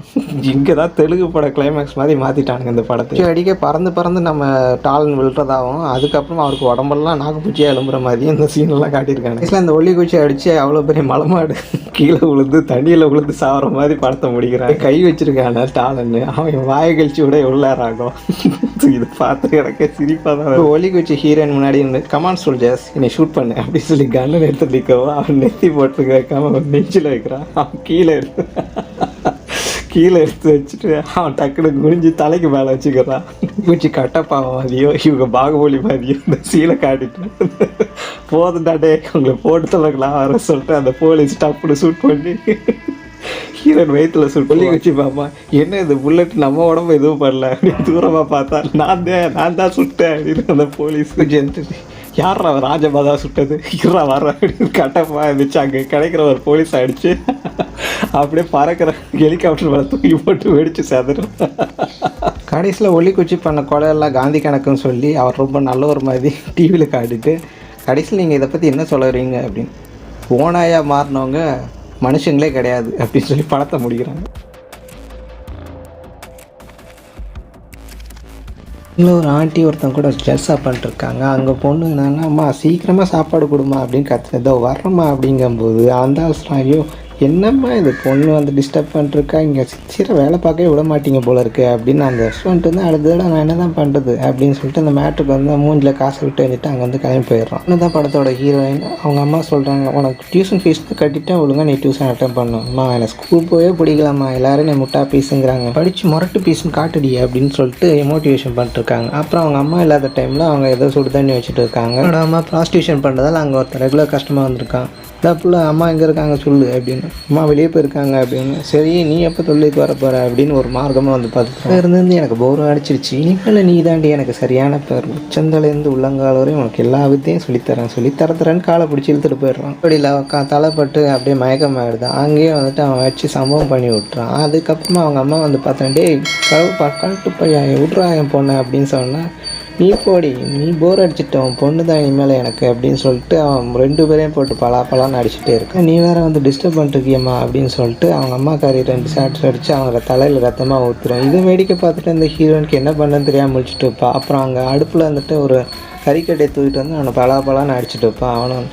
இங்கே தான் தெலுங்கு பட கிளைமேக்ஸ் மாதிரி மாற்றிட்டானுங்க இந்த படத்தை. அடிக்க பறந்து நம்ம டாலன் விழுறதாகவும் அதுக்கப்புறம் அவருக்கு உடம்பெல்லாம் நாக்குப்பூச்சியாக எழும்புற மாதிரியும் இந்த சீனெல்லாம் காட்டியிருக்காங்க. இதில் இந்த ஒல்லி குச்சி அடித்து அவ்வளோ பெரிய மலமாடு கீழே விழுந்து தண்ணியில் விழுந்து சாகிற மாதிரி படத்தை முடிக்கிறான். கை வச்சிருக்கான டாலன்னு அவன் வாயை கழிச்சு விட எவ்வளோ நேரம் ஆகும். இது பார்த்து எனக்கு சிரிப்பாக தான். ஒலி குச்சி ஹீரோயின் முன்னாடி இருந்து கமான் சோல்ஜர்ஸ் என்னை ஷூட் பண்ணு அப்படின்னு சொல்லி கன்னு எடுத்து நிற்கவும் அவன் நெத்தி போட்டு வைக்காம அவன் நெஞ்சில் வைக்கிறான். அவன் கீழே எடுத்து வச்சுட்டு அவன் டக்குனு குனிஞ்சு தலைக்கு மேலே வச்சுக்கிறான். குச்சி கட்டப்பாவம் மாதிரியோ இவங்க பாகுபலி மாதிரியோ இந்த சீலை காட்டிட்டு போதுண்டாடே உங்களை போட்டு தலைக்கலாம் வர சொல்லிட்டு அந்த போலீஸ் டப்புன்னு ஷூட் பண்ணி ஹீரோயின் வயிற்றுல சொல்லி வச்சு பாப்பா, என்ன இது புல்லட் நம்ம உடம்பு எதுவும் பண்ணல அப்படின்னு தூரமாக பார்த்தா நான் தான் சுட்டேன் அப்படின்னு அந்த போலீஸ் ஜென்ட்டு யாரா ராஜபாதா சுட்டது இருறா வர்ற அப்படின்னு கட்டப்பா இருந்துச்சு. அங்கே கிடைக்கிற ஒரு போலீஸ் ஆகிடுச்சு. அப்படியே பறக்கிற ஹெலிகாப்டர் மேலே தூக்கி போட்டு வெடிச்சு சேதரும். கடைசியில் ஒலி குச்சி பண்ண கொலையெல்லாம் காந்தி கணக்குன்னு சொல்லி அவர் ரொம்ப நல்ல ஒரு மாதிரி டிவியில் காட்டிட்டு கடைசியில் நீங்கள் இதை பற்றி என்ன சொல்லுறீங்க அப்படின்னு, ஓனாயாக மாறினவங்க மனுஷங்களே கிடையாது அப்படின்னு சொல்லி படத்தை முடிக்கிறாங்க. இல்லை ஒரு ஆண்டி ஒருத்தன் கூட ட்ரெஸ் பண்ணிட்டுருக்காங்க. அங்கே பொண்ணு என்னன்னா அம்மா சீக்கிரமாக சாப்பாடு கொடுமா அப்படின்னு கற்றுனதோ வர்றம்மா அப்படிங்கும்போது அந்த அவசரம் ஐயோ என்னம்மா இது பொண்ணு வந்து டிஸ்டர்ப் பண்ணிருக்கா, இங்கே சிற வேலை பார்க்கவே விட மாட்டீங்க போல இருக்கு அப்படின்னு அந்த ரெஸ்டாரண்ட் வந்து அடுத்ததோட நான் என்ன தான் பண்ணுறது அப்படின்னு சொல்லிட்டு அந்த மேட்ருக்கு வந்து மூஞ்சில் காசை விட்டு வந்துட்டு அங்கே வந்து கிளம்பி போயிடுறான். இன்னும் படத்தோட ஹீரோயின் அவங்க அம்மா சொல்கிறாங்க, உனக்கு டியூஷன் ஃபீஸ் கட்டிட்டா ஒழுங்கா நீ டியூஷன் அட்டன் பண்ணணும். அம்மா எனக்கு ஸ்கூல் போயே பிடிக்கலாமா, எல்லாரும் நீ முட்டா பீஸுங்கிறாங்க, படித்து முரட்டு பீஸுன்னு காட்டுடி அப்படின்னு சொல்லிட்டு மோட்டிவேஷன் பண்ணிட்டுருக்காங்க. அப்புறம் அவங்க அம்மா இல்லாத டைமில் அவங்க ஏதோ சுடு தண்ணி வச்சுட்டு இருக்காங்க. என்னோட அம்மா ப்ராஸ்டியூஷன் பண்ணுறதால அங்கே ஒருத்தர் ரெகுலர் கஸ்டமர் வந்திருக்கான். தப்புல அம்மா எங்கே இருக்காங்க சொல்லு அப்படின்னு. அம்மா வெளியே போயிருக்காங்க அப்படின்னு. சரி நீ எப்போ தொழிலுக்கு வர போகிற அப்படின்னு ஒரு மார்க்கமாக வந்து பார்த்துட்டு இருந்து எனக்கு போர் அடிச்சிருச்சு, இனிமேல் நீ தாண்டி எனக்கு சரியான பேர், உச்சந்தலேருந்து உள்ளங்கால் வரையும் உனக்கு எல்லா வித்தையும் சொல்லித்தரேன்னு காலை பிடிச்சி இழுத்துட்டு போயிடுறான். அப்படியில் தலைப்பட்டு அப்படியே மயக்கமாயிடுது. அங்கேயே வந்துட்டு அவன் வச்சு சம்பவம் பண்ணி விட்டுறான். அதுக்கப்புறமா அவங்க அம்மா வந்து பார்த்தேன், டே கழட்டு பையன் விட்றா என் பொண்ணு அப்படின்னு சொன்னால், நீ போடி நீ போர் அடிச்சிட்டோம் பொண்ணு தான் இனிமேல் எனக்கு அப்படின்னு சொல்லிட்டு அவன் 2 பேரையும் போட்டு பலான்னு அடிச்சுட்டே இருக்கான். நீ வேறு வந்து டிஸ்டர்ப் பண்ணிருக்கியம்மா அப்படின்னு சொல்லிட்டு அவங்க அம்மாக்காரி 2 ஷாட்ஸ் அடித்து அவங்க தலையில் ரத்தமாக ஊற்றுறோம். இதை வேடிக்கை பார்த்துட்டு இந்த ஹீரோனுக்கு என்ன பண்ணன்னு தெரியாமல் முடிச்சுட்டு இருப்பான். அப்புறம் அங்கே அடுப்பில் வந்துட்டு ஒரு கறிக்கட்டையை தூக்கிட்டு வந்து அவனை பலான்னு அடிச்சுட்டு இருப்பான். அவனும்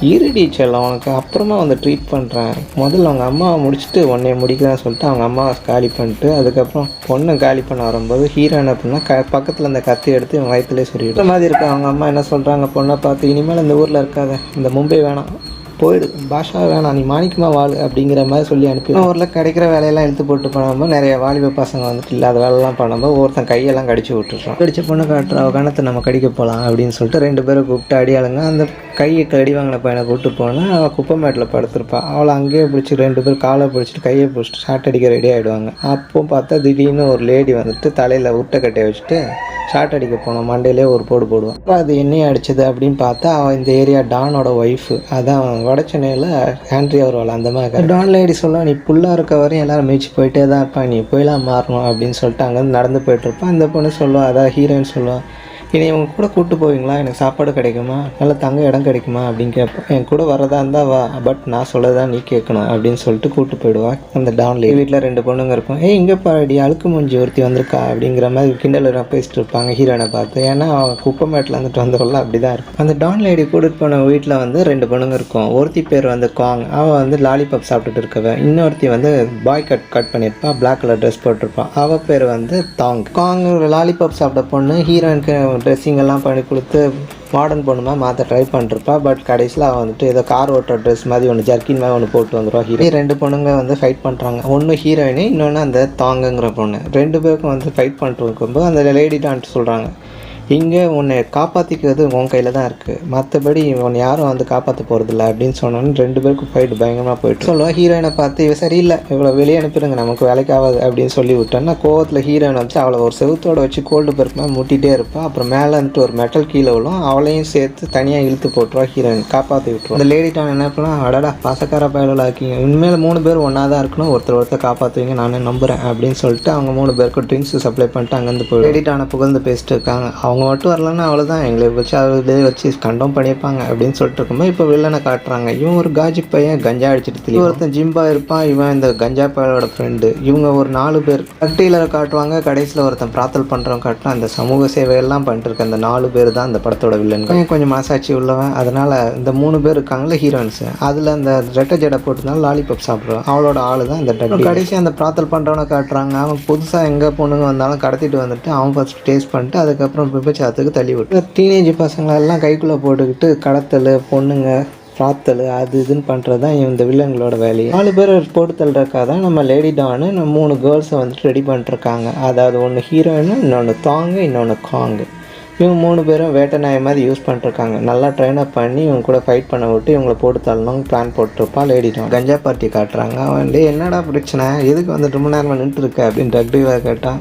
ஈரடி செல்லம் உனக்கு அப்புறமா வந்து ட்ரீட் பண்ணுறேன், முதல்ல அவங்க அம்மாவை முடிச்சுட்டு உன்னைய முடிக்கிறேன்னு சொல்லிட்டு அவங்க அம்மாவை காலி பண்ணிட்டு அதுக்கப்புறம் பொண்ணை காலி பண்ண வரும்போது ஹீரோயின் அப்படின்னா பக்கத்தில் அந்த கத்தி எடுத்து இவன் வயிற்றுலேயே சொல்லிவிட்டு மாதிரி இருக்கு. அவங்க அம்மா என்ன சொல்கிறாங்க, பொண்ணை பார்த்து இனிமேல் இந்த ஊரில் இருக்காத, இந்த மும்பை வேணாம், போயிடு, பாஷா வேணாம், நீ மாணிக்கமாக வாழ் அப்படிங்கிற மாதிரி சொல்லி அனுப்பி ஊரில் கிடைக்கிற வேலையெல்லாம் இழுத்து போட்டு பண்ணும்போது நிறைய வாலிப பசங்க வந்துட்டு இல்லாத வேலைலாம் பண்ணும்போது ஒருத்தன் கையெல்லாம் கடிச்சு விட்டுறான். கடிச்ச பொண்ணு காட்டுற கணத்தை நம்ம கடிக்க போகலாம் அப்படின்னு சொல்லிட்டு 2 பேரை கூப்பிட்டு அடியாளுங்க. அந்த கையை கடி வாங்கின பையனை கூப்பிட்டு போனால் அவள் குப்பை மேட்டில் படுத்திருப்பாள். அவளை அங்கேயே பிடிச்சி 2 பேர் காலை பிடிச்சிட்டு கையை பிடிச்சிட்டு ஷார்ட் அடிக்க ரெடி ஆகிடுவாங்க. அப்போ பார்த்தா திடீர்னு ஒரு லேடி வந்துட்டு தலையில் உருட்டை கட்டையை வச்சுட்டு ஷார்ட் அடிக்க போனோம், மண்டையிலே ஒரு போடுவான். அப்புறம் அது என்னையே அடிச்சது அப்படின்னு பார்த்தா அவன் இந்த ஏரியா டானோட ஒய்ஃபு, அதான் வட சென்னையில் ஹேண்ட்ரி வருவாள். அந்த மாதிரி டான் லேடி சொல்ல, நீ புல்லாக இருக்க வரையும் எல்லாரும் மீச்சு போயிட்டே தான் இருப்பான், நீ போயெல்லாம் மாறணும் அப்படின்னு சொல்லிட்டு அங்கேருந்து நடந்து போயிட்டுருப்பான். அந்த பொண்ணு சொல்லுவாள், அதான் ஹீரோயின் சொல்லுவாள், இனி இவங்க கூட கூப்பிட்டு போவீங்களா, எனக்கு சாப்பாடு கிடைக்குமா, நல்ல தங்க இடம் கிடைக்குமா அப்படின்னு கேட்பேன். என் கூட வரதா இருந்தால் வா, பட் நான் சொல்லதான் நீ கேட்கணும் அப்படின்னு சொல்லிட்டு கூப்பிட்டு போயிடுவா. அந்த டான்லேயே வீட்டில் 2 பொண்ணுங்க இருக்கும். இங்கே பாடி அழுக்கு மூஞ்சி ஒருத்தி வந்திருக்கா அப்படிங்கிற மாதிரி கிண்டல் பேசிட்டு இருப்பாங்க ஹீரோனை பார்த்து. ஏன்னா அவன் குப்பை மேட்டில் வந்துட்டு வந்துடல அப்படி தான் இருக்கும். அந்த டான் லேடி கூட்டிட்டு போன வீட்டில் வந்து 2 பொண்ணுங்க இருக்கும். ஒருத்தி பேர் வந்து காங், அவள் வந்து லாலிபாப் சாப்பிட்டுட்டு இருக்கவன். இன்னொருத்தி வந்து பாய் கட் பண்ணியிருப்பான், பிளாக் கலர் ட்ரெஸ் போட்டிருப்பான். அவள் பேர் வந்து தாங். காங் லாலிபாப் சாப்பிட்ட பொண்ணு ஹீரோயினுக்கு ட்ரெஸ்ஸிங் எல்லாம் பண்ணி கொடுத்து மாடர்ன் பொண்ணுமா மாற்ற ட்ரை பண்ணிருப்பா. பட் கடைசியில் அவன் வந்துட்டு ஏதோ கார் ஓட்டுற ட்ரெஸ் மாதிரி ஒன்று ஜர்க்கின் மாதிரி ஒன்று போட்டு வந்துடுவா. ஹீரோயின் 2 பொண்ணுங்க வந்து ஃபைட் பண்ணுறாங்க. ஒன்று ஹீரோயினு, இன்னொன்று அந்த தாங்குங்கிற பொண்ணு. 2 பேருக்கும் வந்து ஃபைட் பண்ணிட்டு இருக்கும்போது அந்த லேடி டான்ட்டு சொல்கிறாங்க, இங்கே உன்னை காப்பாற்றிக்கிறது உன் கையில் தான் இருக்குது, மற்றபடி உன்னை யாரும் வந்து காப்பாற்ற போகிறதில்ல அப்படின்னு சொன்னோன்னு 2 பேருக்கும் ஃபைட் பயங்கரமாக போயிட்டு சொல்லுவாள். ஹீரோயினை பார்த்து இவ சரியில்லை, இவ்வளோ வெளியே அனுப்பிடுங்க, நமக்கு வேலைக்கு ஆகாது அப்படின்னு சொல்லி விட்டோன்னா கோவத்தில் ஹீரோயின் வச்சு அவளை ஒரு செவுத்தோடு வச்சு கோல்டு பருப்புமாக முட்டிகிட்டே இருப்பாள். அப்புறம் மேலே வந்துட்டு ஒரு மெட்டல் கீழே விழும், அவளையும் சேர்த்து தனியாக இழுத்து போட்டுருவா. ஹீரோயின் காப்பாற்றி விட்டுருவோம். அந்த லேடி டான் என்ன பண்ணலாம், அடடா பாசக்கார பயலில் ஆக்கிங்க, இனிமேல் 3 பேர் ஒன்றா தான் இருக்கணும், ஒருத்தர் காப்பாற்றுவீங்க நானே நம்புகிறேன் அப்படின்னு சொல்லிட்டு அவங்க 3 பேருக்கு ட்ரிங்க்ஸ் சப்ளை பண்ணிட்டு அங்கேருந்து போய் லேடி டானை புகழ்ந்து பேசிட்டு இருக்காங்க. அவங்க மட்டும் வரலன்னா அவ்வளோதான், எங்களை வச்சு அவர்களே வச்சு கண்டம் பண்ணியிருப்பாங்க அப்படின்னு சொல்லிட்டு இருக்கும்போது இப்போ வில்லனை காட்டுறாங்க. இவன் ஒரு காஜி பையன் கஞ்சா அடிச்சுட்டு தெரியும், ஒருத்தன் ஜிம்பா இருப்பான், இவன் இந்த கஞ்சா பையனோட ஃப்ரெண்டு. இவங்க ஒரு 4 பேர் டீலரை காட்டுவாங்க. கடைசியில் ஒருத்தன் பிரார்த்தல் பண்ணுறவன் காட்டுறான். அந்த சமூக சேவையெல்லாம் பண்ணிட்டு இருக்க அந்த 4 பேர் தான் அந்த படத்தோட வில்லன். கொஞ்சம் மனசாட்சி உள்ளவன். அதனால இந்த 3 பேர் இருக்காங்களே ஹீரோயின்ஸ், அதில் அந்த ரெட்டை ஜடை போட்டுனால லாலிபாப் சாப்பிடுவான், அவளோட ஆளு தான் இந்த டக். கடைசி அந்த பிரார்த்தல் பண்ணுறவனை காட்டுறாங்க. அவன் புதுசாக எங்கே பொண்ணுங்க வந்தாலும் கடத்திட்டு வந்துட்டு அவன் ஃபர்ஸ்ட் டேஸ்ட் பண்ணிட்டு அதுக்கப்புறம் விபச்சாரத்துக்கு தள்ளி விட்டு டீனேஜ் பசங்களெல்லாம் கைக்குள்ளே போட்டுக்கிட்டு கடத்தல், பொண்ணுங்க பிரார்த்தல், அது இதுன்னு பண்ணுறது தான் இந்த வில்லன்களோட வேலையை. 4 பேர் போட்டு தள்ளுறக்கா தான் நம்ம லேடி டானு 3 கேர்ள்ஸை வந்துட்டு ரெடி பண்ணிட்டுருக்காங்க. அதாவது ஒன்று ஹீரோயினு, இன்னொன்று தாங்கு, இன்னொன்று காங்கு. இவங்க 3 பேரும் வேட்டை நாய் மாதிரி யூஸ் பண்ணிட்டுருக்காங்க. நல்லா ட்ரெயின் அப் பண்ணி இவங்க கூட ஃபைட் பண்ண விட்டு இவங்களை போட்டு தள்ளணும் பிளான் போட்டுருப்பா லேடி டான். கஞ்சா பார்ட்டி காட்டுறாங்க. அவன் என்னடா பிரச்சனை, எதுக்கு வந்துட்டு ரொம்ப நேரம் நின்றுட்டு இருக்க அப்படின்னு ட்ரக் டீலர் கேட்டான்.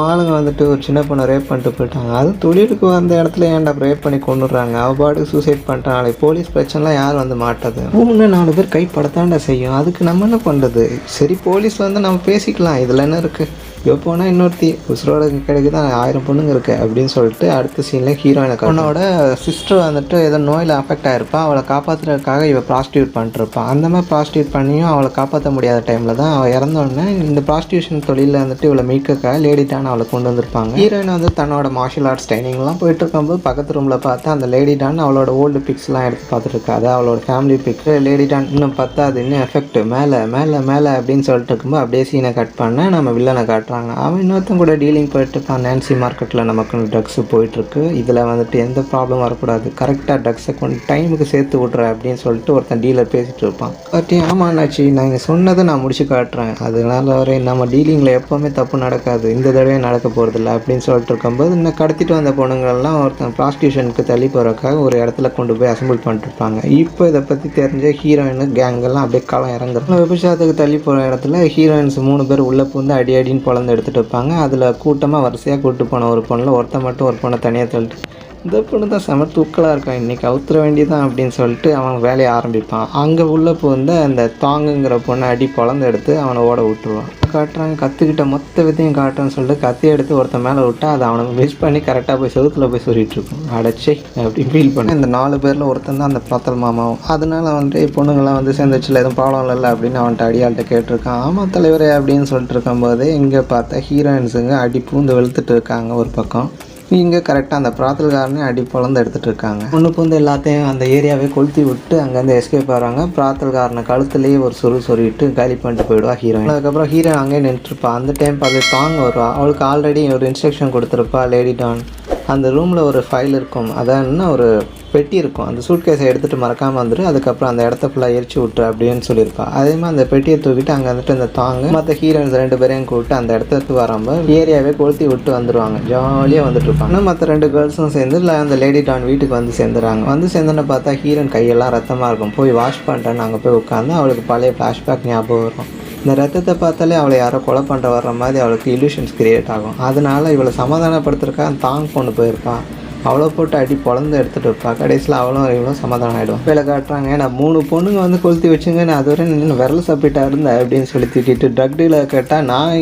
ஆளுங்க வந்துட்டு ஒரு சின்ன பொண்ணை ரேப் பண்ணிட்டு போயிட்டாங்க, அது தொழிலுக்கு வந்த இடத்துல ஏன்டா ரேப் பண்ணி கொண்டுடுறாங்க, அவள் பாட்டுக்கு சூசைட் பண்ணிட்டான், நாளைக்கு போலீஸ் பிரச்சனைலாம் யாரும் வந்து மாட்டாது, 4 பேர் கைப்படத்தாண்டா செய்யும், அதுக்கு நம்ம என்ன பண்ணுறது, சரி போலீஸ் வந்து நம்ம பேசிக்கலாம், இதில் என்ன இருக்குது. இப்போ போனால் இன்னொருத்தி உசுரோட கிடைக்கு தான் 1000 பொண்ணுங்க இருக்குது அப்படின்னு சொல்லிட்டு அடுத்த சீனில் ஹீரோயினை பொண்ணோட சிஸ்டர் வந்துட்டு ஏதோ நோயில் அஃபெக்ட் ஆகிருப்பா. அவளை காப்பாற்றுறதுக்காக இவள் ப்ராஸ்டியூட் பண்ணிருப்பான். அந்த மாதிரி ப்ராஸ்டியூட் பண்ணியும் அவளை காப்பாற்ற முடியாத டைமில் தான் அவள் இறந்தோடனே இந்த ப்ராஸ்டியூஷன் தொழிலில் வந்துட்டு இவளை மீட்கக்காக லேடி டான் அவளை கொண்டு வந்திருப்பாங்க. ஹீரோயின் வந்து தன்னோட மார்ஷியல் ஆர்ட்ஸ் ட்ரைனிங்லாம் போயிட்டு இருக்கும்போது பக்கத்து ரூமில் பார்த்தா அந்த லேடி டான் அவளோட ஓல்டு பிக்ஸ்லாம் எடுத்து பார்த்துட்டு அது அவளோட ஃபேமிலி பிக். லேடி டான் இன்னும் பத்தாது, இன்னும் எஃபெக்ட் மேலே மேலே மேலே அப்படின்னு சொல்லிட்டு இருக்கும்போது அப்படியே சீனை கட் பண்ண நம்ம வில்லனை காட்டுறாங்க. அவன் இன்னொருத்தன் கூட டீலிங் போயிட்டு இருப்பான். நான்சி மார்க்கெட்டில் நமக்கு ட்ரக்ஸ் போயிட்டுருக்கு, இதில் வந்துட்டு எந்த ப்ராப்ளம் வரக்கூடாது, கரெக்டாக ட்ரக்ஸை கொண்டு டைமுக்கு சேர்த்து விட்ற அப்படின்னு சொல்லிட்டு ஒருத்தன் டீலர் பேசிகிட்டு இருப்பான். பட் ஆமாண்ணாச்சி, நான் இங்கே சொன்னதை நான் முடிச்சு காட்டுறேன், அதனால வரை நம்ம டீலிங்கில் எப்போவுமே தப்பு நடக்காது, இந்த தடவை நடக்க போகிறதில்ல அப்படின்னு சொல்லிட்டு இருக்கும்போது இன்னும் கடத்திட்டு வந்த பொண்ணுங்கள்லாம் ஒருத்தன் ப்ராஸ்டியூஷனுக்கு தள்ளி போகிறதுக்காக ஒரு இடத்துல கொண்டு போய் அசம்பிள் பண்ணிட்டுருப்பாங்க. இப்போ இதை பற்றி தெரிஞ்ச ஹீரோயின் கேங்கெல்லாம் அப்படியே காலம் இறங்குறோம். விபச்சாரத்துக்கு தள்ளி போகிற இடத்துல ஹீரோயின்ஸ் 3 பேர் உள்ளே பூந்து அடி அடின்னு பொழந்து எடுத்துகிட்டு இருப்பாங்க. அதில் கூட்டமாக வரிசையாக கூப்பிட்டு போன ஒரு பொண்ணில் ஒருத்தன் மட்டும் ஒரு பொண்ணை தனியாக தள்ளிட்டு இந்த பொண்ணு தான் செம தூக்கலாக இருக்கான், இன்றைக்கி அவுத்துற வேண்டியதான் அப்படின்னு சொல்லிட்டு அவன் வேலையை ஆரம்பிப்பான். அங்கே உள்ளே பூந்து அந்த தாங்குங்கிற பொண்ணை அடி பொழந்து எடுத்து அவனை ஓட விட்டுருவான். காட்டுறாங்க, கற்றுக்கிட்ட மொத்த வித்தையும் காட்டுறேன்னு சொல்லிட்டு கத்தி எடுத்து ஒருத்தன் மேலே விட்டா அதை அவனை மிஸ் பண்ணி கரெக்டாக போய் செவுத்தில் போய் சொல்லிட்டு இருக்கும். அடைச்சே அப்படின்னு ஃபீல் பண்ணி இந்த 4 பேரில் ஒருத்தன் தான் அந்த பிராத்தல் மாமாவும். அதனால வந்துட்டு பொண்ணுங்களாம் வந்து சேர்ந்துச்சுல எதுவும் ப்ராப்ளம் இல்லை அப்படின்னு அவன்கிட்ட அடியாள்கிட்ட கேட்டிருக்கான். ஆமாம் தலைவரே அப்படின்னு சொல்லிட்டு இருக்கும்போது இங்கே பார்த்தா ஹீரோயின்ஸுங்க அடி பூந்து வெளுத்துட்டு இருக்காங்க ஒரு பக்கம். இங்கே கரெக்டாக அந்த பிராத்தல்காரனே அடி பொழந்து எடுத்துகிட்டு இருக்காங்க. ஒன்று பூந்து எல்லாத்தையும் அந்த ஏரியாவே கொளுத்தி விட்டு அங்கேருந்து எஸ்கேப் ஆகிறாங்க. பிராத்தல்காரனை கழுத்துலேயே ஒரு சொருவிட்டு காலி பண்ணிட்டு போயிடுவா ஹீரோயின். அதுக்கப்புறம் ஹீரோயின் அங்கேயே நின்றுருப்பா. அந்த டைம் பார்த்து தாங்க வருவா. அவளுக்கு ஆல்ரெடி ஒரு இன்ஸ்ட்ரக்ஷன் கொடுத்துருப்பா லேடி டான். அந்த ரூமில் ஒரு ஃபைல் இருக்கும், அதான் ஒரு பெட்டி இருக்கும், அந்த சூட்கேஸை எடுத்துகிட்டு மறக்காமல் வந்துட்டு அதுக்கப்புறம் அந்த இடத்த ஃபுல்லாக எரிச்சு விட்டுரு அப்படின்னு சொல்லியிருப்பாள். அதே மாதிரி அந்த பெட்டியை தூக்கிட்டு அங்கே வந்துட்டு அந்த தாங்க மற்ற ஹீரோயின்ஸ் 2 பேரையும் கூப்பிட்டு அந்த இடத்துக்கு வராமல் ஏரியாவே கொளுத்தி விட்டு வந்துடுவாங்க. ஜாலியாக வந்துட்டு இருப்பாங்க. ஆனால் மற்ற 2 கேர்ள்ஸும் சேர்ந்து அந்த லேடி டான் வீட்டுக்கு வந்து சேர்ந்துறாங்க. வந்து சேர்ந்துன்னு பார்த்தா ஹீரோயின் கையெல்லாம் ரத்தமாக இருக்கும். போய் வாஷ் பண்ணிட்டேன்னு அங்கே போய் உட்காந்து அவளுக்கு பழைய ஃப்ளாஷ்பேக் ஞாபகம் வரும். இந்த ரத்தத்தை பார்த்தாலே அவளை யாரோ கொலை பண்ணுற வர்ற மாதிரி அவளுக்கு இல்யூஷன்ஸ் கிரியேட் ஆகும். அதனால் இவளை சமாதானப்படுத்துறதுக்காக தாங்க கொண்டு போயிருப்பாள். அவ்வளோ போட்டு அடி பொழந்து எடுத்துகிட்டு இருப்பா. கடைசியில் இவ்வளோ சமாதானம் ஆகிடும். வேலை காட்டுறாங்க, நான் 3 பொண்ணுங்க வந்து கொளுத்தி வச்சுங்க, நான் அதுவரை நின்று விரல் சாப்பிட்டா இருந்தேன் அப்படின்னு சொல்லி திட்டிட்டு ட்ரக் டீலர் கேட்டால் நான்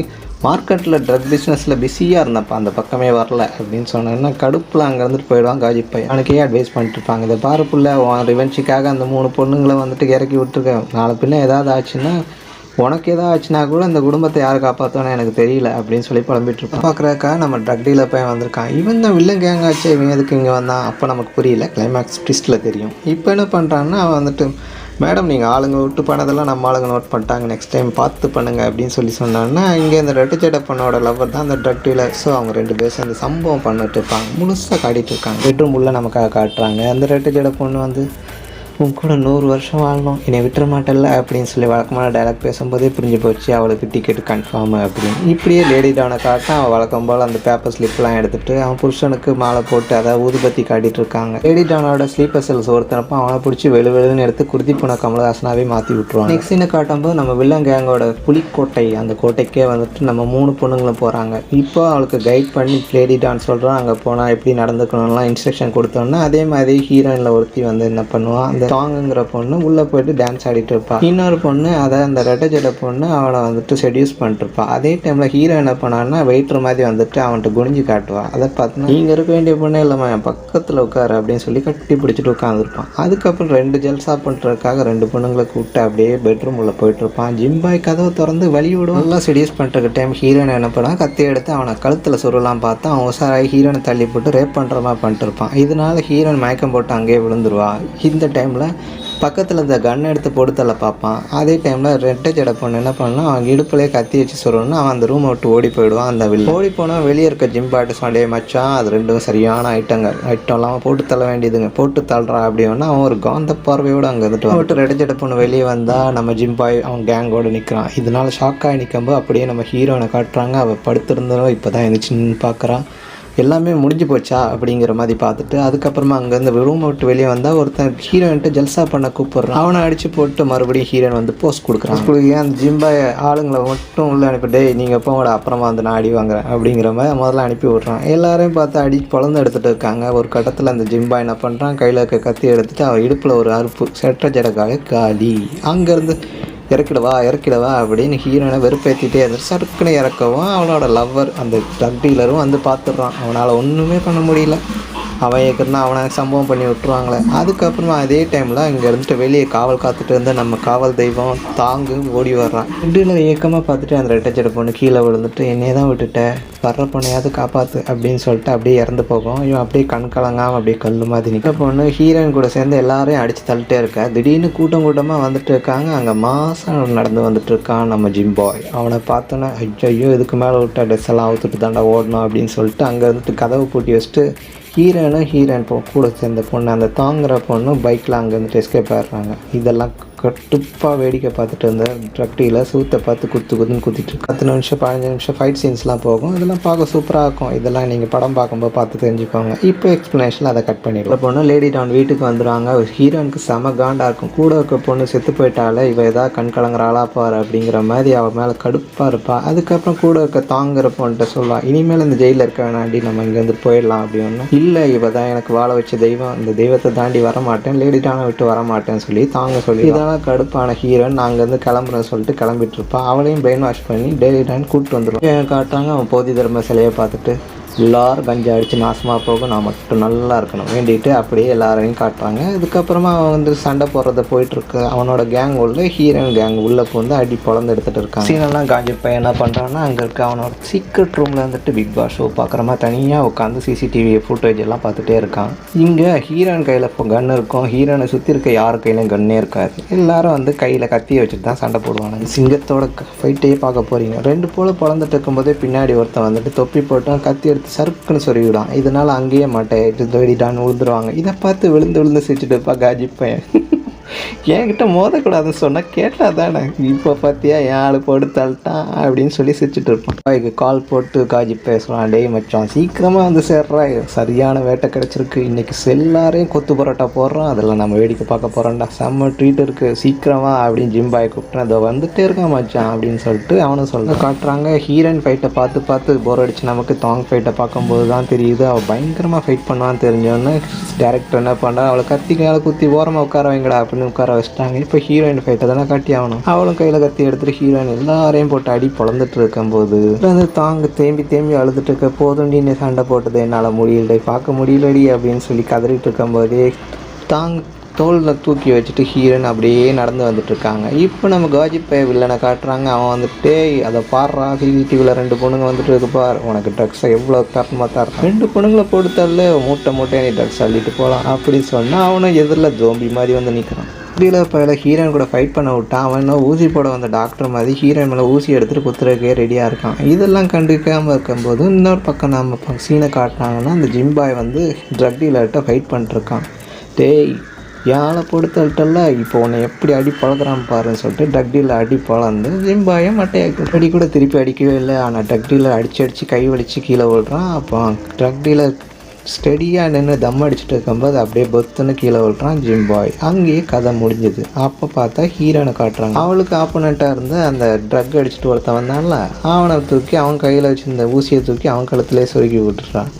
மார்க்கெட்டில் ட்ரக் பிஸ்னஸில் பிஸியாக இருந்தப்பா, அந்த பக்கமே வரல அப்படின்னு சொன்னேன்னா கடுப்பில் அங்கே இருந்துட்டு போயிடுவான் காஜிப்பை. அவனுக்கே அட்வைஸ் பண்ணிட்டு இருப்பாங்க, இதை பாரு புள்ள, ரிவென்ச்சுக்காக அந்த 3 பொண்ணுங்களை வந்துட்டு இறக்கி விட்டுருக்கேன், நாளை பின்ன ஏதாவது ஆச்சுன்னா உனக்கு ஏதாவது ஆச்சுன்னா கூட அந்த குடும்பத்தை யார் காப்பாற்றோன்னு எனக்கு தெரியல அப்படின்னு சொல்லி புலம்பிட்டு இருப்பான். பார்க்குறக்கா நம்ம ட்ரக் டீலர் பையன் வந்திருக்கான். இவன் தான் வில்லன் கேங் ஆச்சு, இவன் எதுக்கு இங்கே வந்தான் அப்போ நமக்கு புரியல, கிளைமேக்ஸ் ட்விஸ்ட்டில் தெரியும். இப்போ என்ன பண்ணுறான்னா அவன் வந்துட்டு மேடம் நீங்கள் ஆளுங்க விட்டு பண்ணதெல்லாம் நம்ம ஆளுங்க நோட் பண்ணிட்டாங்க, நெக்ஸ்ட் டைம் பார்த்து பண்ணுங்க அப்படின்னு சொன்னான்னா இங்கே இந்த ரெட்டு சட்டை பொண்ணோட லவர் தான் அந்த ட்ரக் டீலர். ஸோ அவங்க 2 பேரும் அந்த சம்பவம் பண்ணிட்டு இருப்பாங்க, முழுசாக காட்டிகிட்டு இருக்காங்க. பெட்ரூம் உள்ள நமக்காக காட்டுறாங்க. அந்த ரெட்டு சட்டை பொண்ணு வந்து உன் கூட 100 வருஷம் வாழணும், என்னை விட்டுற மாட்டேல்ல அப்படின்னு சொல்லி வழக்கமான டைலாக் பேசும்போதே புரிஞ்சு போச்சு அவளுக்கு டிக்கெட் கன்ஃபார்ம் அப்படின்னு. இப்படியே லேடி டானை காட்ட அவன் வழக்கம் போல் அந்த பேப்பர் ஸ்லிப்லாம் எடுத்துகிட்டு அவன் புருஷனுக்கு மாலை போட்டு அதை ஊதுபத்தி காட்டிகிட்டு இருக்காங்க. லேடி டானோட ஸ்லீப்பர் செல்ஸ் ஒருத்தனப்போ அவனை பிடிச்சி வெளுன்னு எடுத்து குருதி போன கமலஹாசனாவே மாற்றி விட்டுருவான். நெக்ஸ்ட் சீனை காட்டும்போது நம்ம வில்லன் கேங்கோட புலிக்கோட்டை, அந்த கோட்டைக்கே வந்துட்டு நம்ம 3 பொண்ணுங்களும் போகிறாங்க. இப்போ அவளுக்கு கைட் பண்ணி லேடி டான் சொல்கிறான், அங்கே போனால் எப்படி நடந்துக்கணும்லாம் இன்ஸ்ட்ரக்ஷன் கொடுத்தோன்னா அதே மாதிரி ஹீரோயினில் ஒருத்தி வந்து என்ன பண்ணுவான், அந்த தாங்குங்கிற பொண்ணு உள்ளே போயிட்டு டான்ஸ் ஆடிட்டு இருப்பாள். இன்னொரு பொண்ணு அதை அந்த ரெட்டை ஜடை பொண்ணு அவளை வந்துட்டு செடியூஸ் பண்ணிட்டுருப்பாள். அதே டைமில் ஹீரோ என்ன பண்ணான்னா வெயிட்ரு மாதிரி வந்துட்டு அவன்கிட்ட குனிஞ்சு காட்டுவாள். அதை பார்த்தோன்னா நீங்கள் இருக்க வேண்டிய பொண்ணு இல்லைம்மா என் பக்கத்தில் உட்காரு அப்படின்னு சொல்லி கட்டி பிடிச்சிட்டு உட்காந்துருப்பான். அதுக்கப்புறம் 2 ஜல்சா பண்ணுறதுக்காக 2 பொண்ணுங்களை கூப்பிட்டு அப்படியே பெட்ரூம் உள்ள போயிட்டுருப்பான். ஜிம்பாய் கதவை திறந்து வழி விடுவான். நல்லா செடியூஸ் பண்ணுற டைம் ஹீரோயின் என்ன பண்ணா கத்தி எடுத்து அவனை கழுத்தில் சொருலாம் பார்த்தா அவன் உசாராகி ஹீரோனை தள்ளி போட்டு ரேப் பண்ணுற மாதிரி பண்ணிட்டு இருப்பான். இதனால ஹீரோயின் மயக்கம் போட்டு அங்கேயே விழுந்துருவா. இந்த டைமில் பக்கத்தில் இந்த கன் எடுத்து போடுத்தல பார்ப்பான். அதே டைமில் ரெட்டை ஜடை பொண்ணு என்ன பண்ணால் அவன் இடுப்புலேயே கத்தி வச்சு சொல்லணும்னா அவன் அந்த ரூமை விட்டு ஓடி போயிடுவான். அந்த ஓடி போனால் வெளியே இருக்க ஜிம் பாட்டு சொண்டே மச்சான் அது 2 சரியான ஐட்டம் இல்லாமல் போட்டு தள்ள வேண்டியதுங்க, போட்டு தள்ளுறான் அப்படின்னா அவன் ஒரு காந்த பார்வையோடு அங்கே வந்துட்டு விட்டு ரெட்டை ஜடை பொண்ணு வெளியே வந்தால் நம்ம ஜிம் பாய் அவன் கேங்கோடு நிற்கிறான். இதனால ஷாக்காகி நிற்கும்போது அப்படியே நம்ம ஹீரோனை காட்டுறாங்க. அவள் படுத்திருந்தாலும் இப்போ தான் எழுந்துச்சின்னு பார்க்குறான். எல்லாமே முடிஞ்சு போச்சா அப்படிங்கிற மாதிரி பார்த்துட்டு அதுக்கப்புறமா அங்கேருந்து ரூமை விட்டு வெளியே வந்தால் ஒருத்தன் ஹீரோயின்ட்டு ஜல்சா பண்ண கூப்பிட்றான். அவனை அடித்து போட்டு மறுபடியும் ஹீரோயின் வந்து போஸ்ட் கொடுக்குறான். அந்த ஜிம்பாய் ஆளுங்களை மட்டும் உள்ளே அனுப்பிட்டு நீங்கள் போங்கடா அப்புறமா வந்து நான் அடி வாங்குறேன் அப்படிங்கிற மாதிரி முதல்ல அனுப்பி விட்றான். எல்லாரையும் பார்த்து அடி பொழந்து எடுத்துகிட்டு இருக்காங்க. ஒரு கட்டத்தில் அந்த ஜிம்பாய் என்ன பண்ணுறான், கையில் இருக்க கத்தி எடுத்துகிட்டு அவன் இடுப்பில் ஒரு அறுப்பு செட்ட ஜடக்காக காலி. அங்கேருந்து இறக்கிடவா அப்படின்னு ஹீரோனை வெறுப்பேற்றிட்டே சறுக்குன்னு இறக்கவும் அவனோட லவ்வர் அந்த ட்ரக் டீலரும் வந்து பார்த்துடுறான். அவனால் ஒன்றுமே பண்ண முடியல. அவன் ஏற்கனவே அவனை சம்பவம் பண்ணி விட்டுருவாங்களே. அதுக்கப்புறமா அதே டைமில் இங்கே இருந்துட்டு வெளியே காவல் காத்துட்டு இருந்த நம்ம காவல் தெய்வம் தாங்கு ஓடி வர்றான். டீலர் ஏக்கமாக பார்த்துட்டு அந்த ரெட்டச்சடை பொண்ணு கீழே விழுந்துட்டு என்னையே தான் விட்டுட்டேன், வர்ற பொண்ணையாவது காப்பாற்று அப்படின்னு சொல்லிட்டு அப்படியே இறந்து போகும். இவன் அப்படியே கண் கலங்காமல் அப்படியே கல் மாதிரி நிற்க பொண்ணு ஹீரோயின் கூட சேர்ந்து எல்லாரையும் அடித்து தள்ளிட்டே இருக்கா. திடீர்னு கூட்டமாக வந்துட்டு இருக்காங்க. அங்கே மாதம் நடந்து வந்துட்டு இருக்கான் நம்ம ஜிம் பாய். அவனை பார்த்தோன்னா ஐயோ இதுக்கு மேலே விட்டா ட்ரெஸ் எல்லாம் அவுத்துட்டு தாண்டா ஓடணும் அப்படின்னு சொல்லிட்டு அங்கே இருந்துட்டு கதவை பூட்டி வச்சுட்டு ஹீரோயின் கூட சேர்ந்த பொண்ணு அந்த தாங்குற பொண்ணு பைக்கில் அங்கே வந்துட்டு எஸ்கேப் ஆகிடுறாங்க. இதெல்லாம் கட்டுப்பாக வேடிக்கை பார்த்துட்டு இருந்த ட்ரக் டீலர் சூத்தை பார்த்து குத்துன்னு குத்திட்டு 10 நிமிஷம் 15 நிமிஷம் ஃபைட் சீன்ஸ்லாம் போகும். இதெல்லாம் பார்க்க சூப்பராக இருக்கும். இதெல்லாம் நீங்கள் படம் பார்க்கும்போது பார்த்து தெரிஞ்சுக்கோங்க. இப்போ எக்ஸ்ப்ளனேஷனில் அதை கட் பண்ணிடுவோம். பொண்ணு லேடி டவுன் வீட்டுக்கு வந்துடுவாங்க. ஹீரோனுக்கு செம காண்டாக இருக்கும். கூட இருக்க பொண்ணு செத்து போயிட்டாலே இவ ஏதாவது கண் கலங்குறாளா பாரு அப்படிங்கிற மாதிரி அவள் மேலே கடுப்பாக இருப்பாள். அதுக்கப்புறம் கூட இருக்க தாங்குற பொண்ணுகிட்ட சொல்லுவாள், இனிமேல் இந்த ஜெயிலில் இருக்க வேணாண்டி, நம்ம இங்கேருந்து போயிடலாம் அப்படின்னு. இல்லை இவ தான் எனக்கு வாழ வச்ச தெய்வம், இந்த தெய்வத்தை தாண்டி வரமாட்டேன், லேடி டவுனை விட்டு வரமாட்டேன்னு சொல்லி தாங்க சொல்லி கடுப்பான ஹீரோன் அங்கேருந்து கிளம்புறேன்னு சொல்லிட்டு கிளம்பிட்டு இருப்பான். அவளையும் பிரெயின் வாஷ் பண்ணி டெய்லி டைம் கூப்பிட்டு வந்துடும். காட்டுறாங்க அவன் போதி தர்ம சிலையை பார்த்துட்டு எல்லாரும் கஞ்சா அடித்து நாசமாக போகும், நான் மட்டும் நல்லா இருக்கணும் வேண்டிட்டு அப்படியே எல்லாரையும் காட்டுறாங்க. இதுக்கப்புறமா அவன் வந்து சண்டை போடுறத போயிட்டுருக்கு. அவனோட கேங் உள்ள ஹீரோயின் கேங் உள்ளே வந்து அடி பொழந்து எடுத்துகிட்டு இருக்காங்க. சீனெல்லாம் காஞ்சி பையன் என்ன பண்ணுறான்னா அங்கே இருக்க அவனோட சீக்ரெட் ரூமில் வந்துட்டு பிக் பாஸ் ஷோ பார்க்குற மாதிரி தனியாக உட்காந்து சிசிடிவி ஃபுட்டேஜ் எல்லாம் பார்த்துட்டே இருக்கான். இங்கே ஹீரோயின் கையில் இப்போ கன் இருக்கும். ஹீரோனை சுற்றி இருக்க யார் கையிலையும் கன்னே இருக்காது. எல்லாரும் வந்து கையில் கத்தியை வச்சுட்டு தான் சண்டை போடுவாங்க. சிங்கத்தோட ஃபைட்டே பார்க்க போகிறீங்க. 2 போல பொழந்துட்டு இருக்கும்போதே பின்னாடி ஒருத்தன் வந்துட்டு தொப்பி போட்டு கத்தி எடுத்து சறுக்குன்னு சொருவிடும். இதனால் அங்கேயே மாட்டேன் தேடிட்டான்னு விழுந்துருவாங்க. இதை பார்த்து விழுந்து சிரிச்சுட்டுப்பா காஜி பையன். என்கிட்ட மோதக்கூடாதுன்னு சொன்னால் கேட்டால் தானே, இப்போ பார்த்தியா என் ஆள் போட்டு தள்ளிட்டான் அப்படின்னு சொல்லி சிரிச்சுட்டு இருப்பான். அதுக்கு கால் போட்டு காஜி பேசலாம், டேய் மச்சான் சீக்கிரமாக வந்து சேர்றா, சரியான வேட்டை கிடச்சிருக்கு, இன்றைக்கி எல்லாரையும் கொத்து பரோட்டா போடுறோம், அதில் நம்ம வேடிக்கை பார்க்க போகிறோம்டா, செம்ம ட்ரீட் இருக்குது சீக்கிரமா அப்படின்னு ஜிம் பாய் கூப்பிட்டேன். அதை வந்துட்டே இருக்கான் மச்சான் அப்படின்னு சொல்லிட்டு அவனும் சொல்ல காட்டுறாங்க. ஹீரோயின் ஃபைட்டை பார்த்து போர் அடிச்சு நமக்கு தாங் ஃபைட்டை பார்க்கும்போது தான் தெரியுது அவள் பயங்கரமாக ஃபைட் பண்ணுவான்னு தெரிஞ்சோன்னு டேரக்டர் என்ன பண்ணுறா, அவளை கத்தி கையால் குத்தி ஓரமாக உட்கார வைங்கடா அப்படின்னு உட்கார வச்சிட்டாங்க. இப்போ ஹீரோயின் ஃபைட்டை தானே காட்டி ஆகணும். அவளும் கையில் கத்தி எடுத்துட்டு ஹீரோயின் எல்லாரையும் போட்டு அடி பொழந்துட்டு இருக்கும்போது வந்து தாங்க தேம்பி அழுதுட்டு இருக்க, போதும் நீ சண்டை போட்டது என்னால் முடியலடி, பார்க்க முடியலடி அப்படின்னு சொல்லி கதறிட்டு இருக்கும்போதே தோளில் தூக்கி வச்சுட்டு ஹீரோயின் அப்படியே நடந்து வந்துட்டு இருக்காங்க. இப்போ நம்ம காஜி பைய வில்லனை காட்டுறாங்க. அவன் வந்துட்டு அதை பாடுறா, சிசிடிவியில் 2 பொண்ணுங்க வந்துட்டு இருக்கு பார், உனக்கு ட்ரக்ஸை எவ்வளோ தரமாக தரேன், 2 பொண்ணுங்களை போட்டுத்தரல மூட்டை நீ ட்ரக்ஸ் அள்ளிட்டு போகலாம் அப்படின்னு சொன்னால் அவனும் எதிரில் ஜோம்பி மாதிரி வந்து நிற்கிறான். டீலர் பையில ஹீரோயின் கூட ஃபைட் பண்ண விட்டான். அவன் ஊசி போட வந்த டாக்டர் மாதிரி ஹீரோயின் மேலே ஊசி எடுத்துகிட்டு குத்துறதுக்கே ரெடியாக இருக்கான். இதெல்லாம் கண்டுக்காமல் இருக்கும்போது இன்னொரு பக்கம் நம்ம சீனை காட்டினாங்கன்னா அந்த ஜிம் பாய் வந்து ட்ரக் டீலர்கிட்ட ஃபைட் பண்ணிட்டுருக்கான். டேய் யாழை பொடுத்தல்ட்டல்ல, இப்போ உன்னை எப்படி அடி பழகிறான் பாருன்னு சொல்லிட்டு ட்ரக் டீலர் அடி பழந்து ஜிம்பாயை மட்டையாக்கு அடி கூட திருப்பி அடிக்கவே இல்லை. ஆனால் ட்ரக் டீலர் அடித்து கை வலித்து கீழே விழுறான். அப்போ ட்ரக் டீலர் ஸ்டெடியாக நின்று தம் அடிச்சுட்டு இருக்கும்போது அப்படியே பொத்துன்னு கீழே விழுறான் ஜிம் பாய். அங்கேயே கதை முடிஞ்சுது. அப்போ பார்த்தா ஹீரோனை காட்டுறாங்க. அவளுக்கு ஆப்போனண்ட்டாக இருந்து அந்த ட்ரக் அடிச்சுட்டு ஒருத்தன் வந்தான்ல, அவனை தூக்கி அவன் கையில் வச்சுருந்த ஊசியை தூக்கி அவன் கழுத்துலேயே சொருக்கி விட்டுறான்.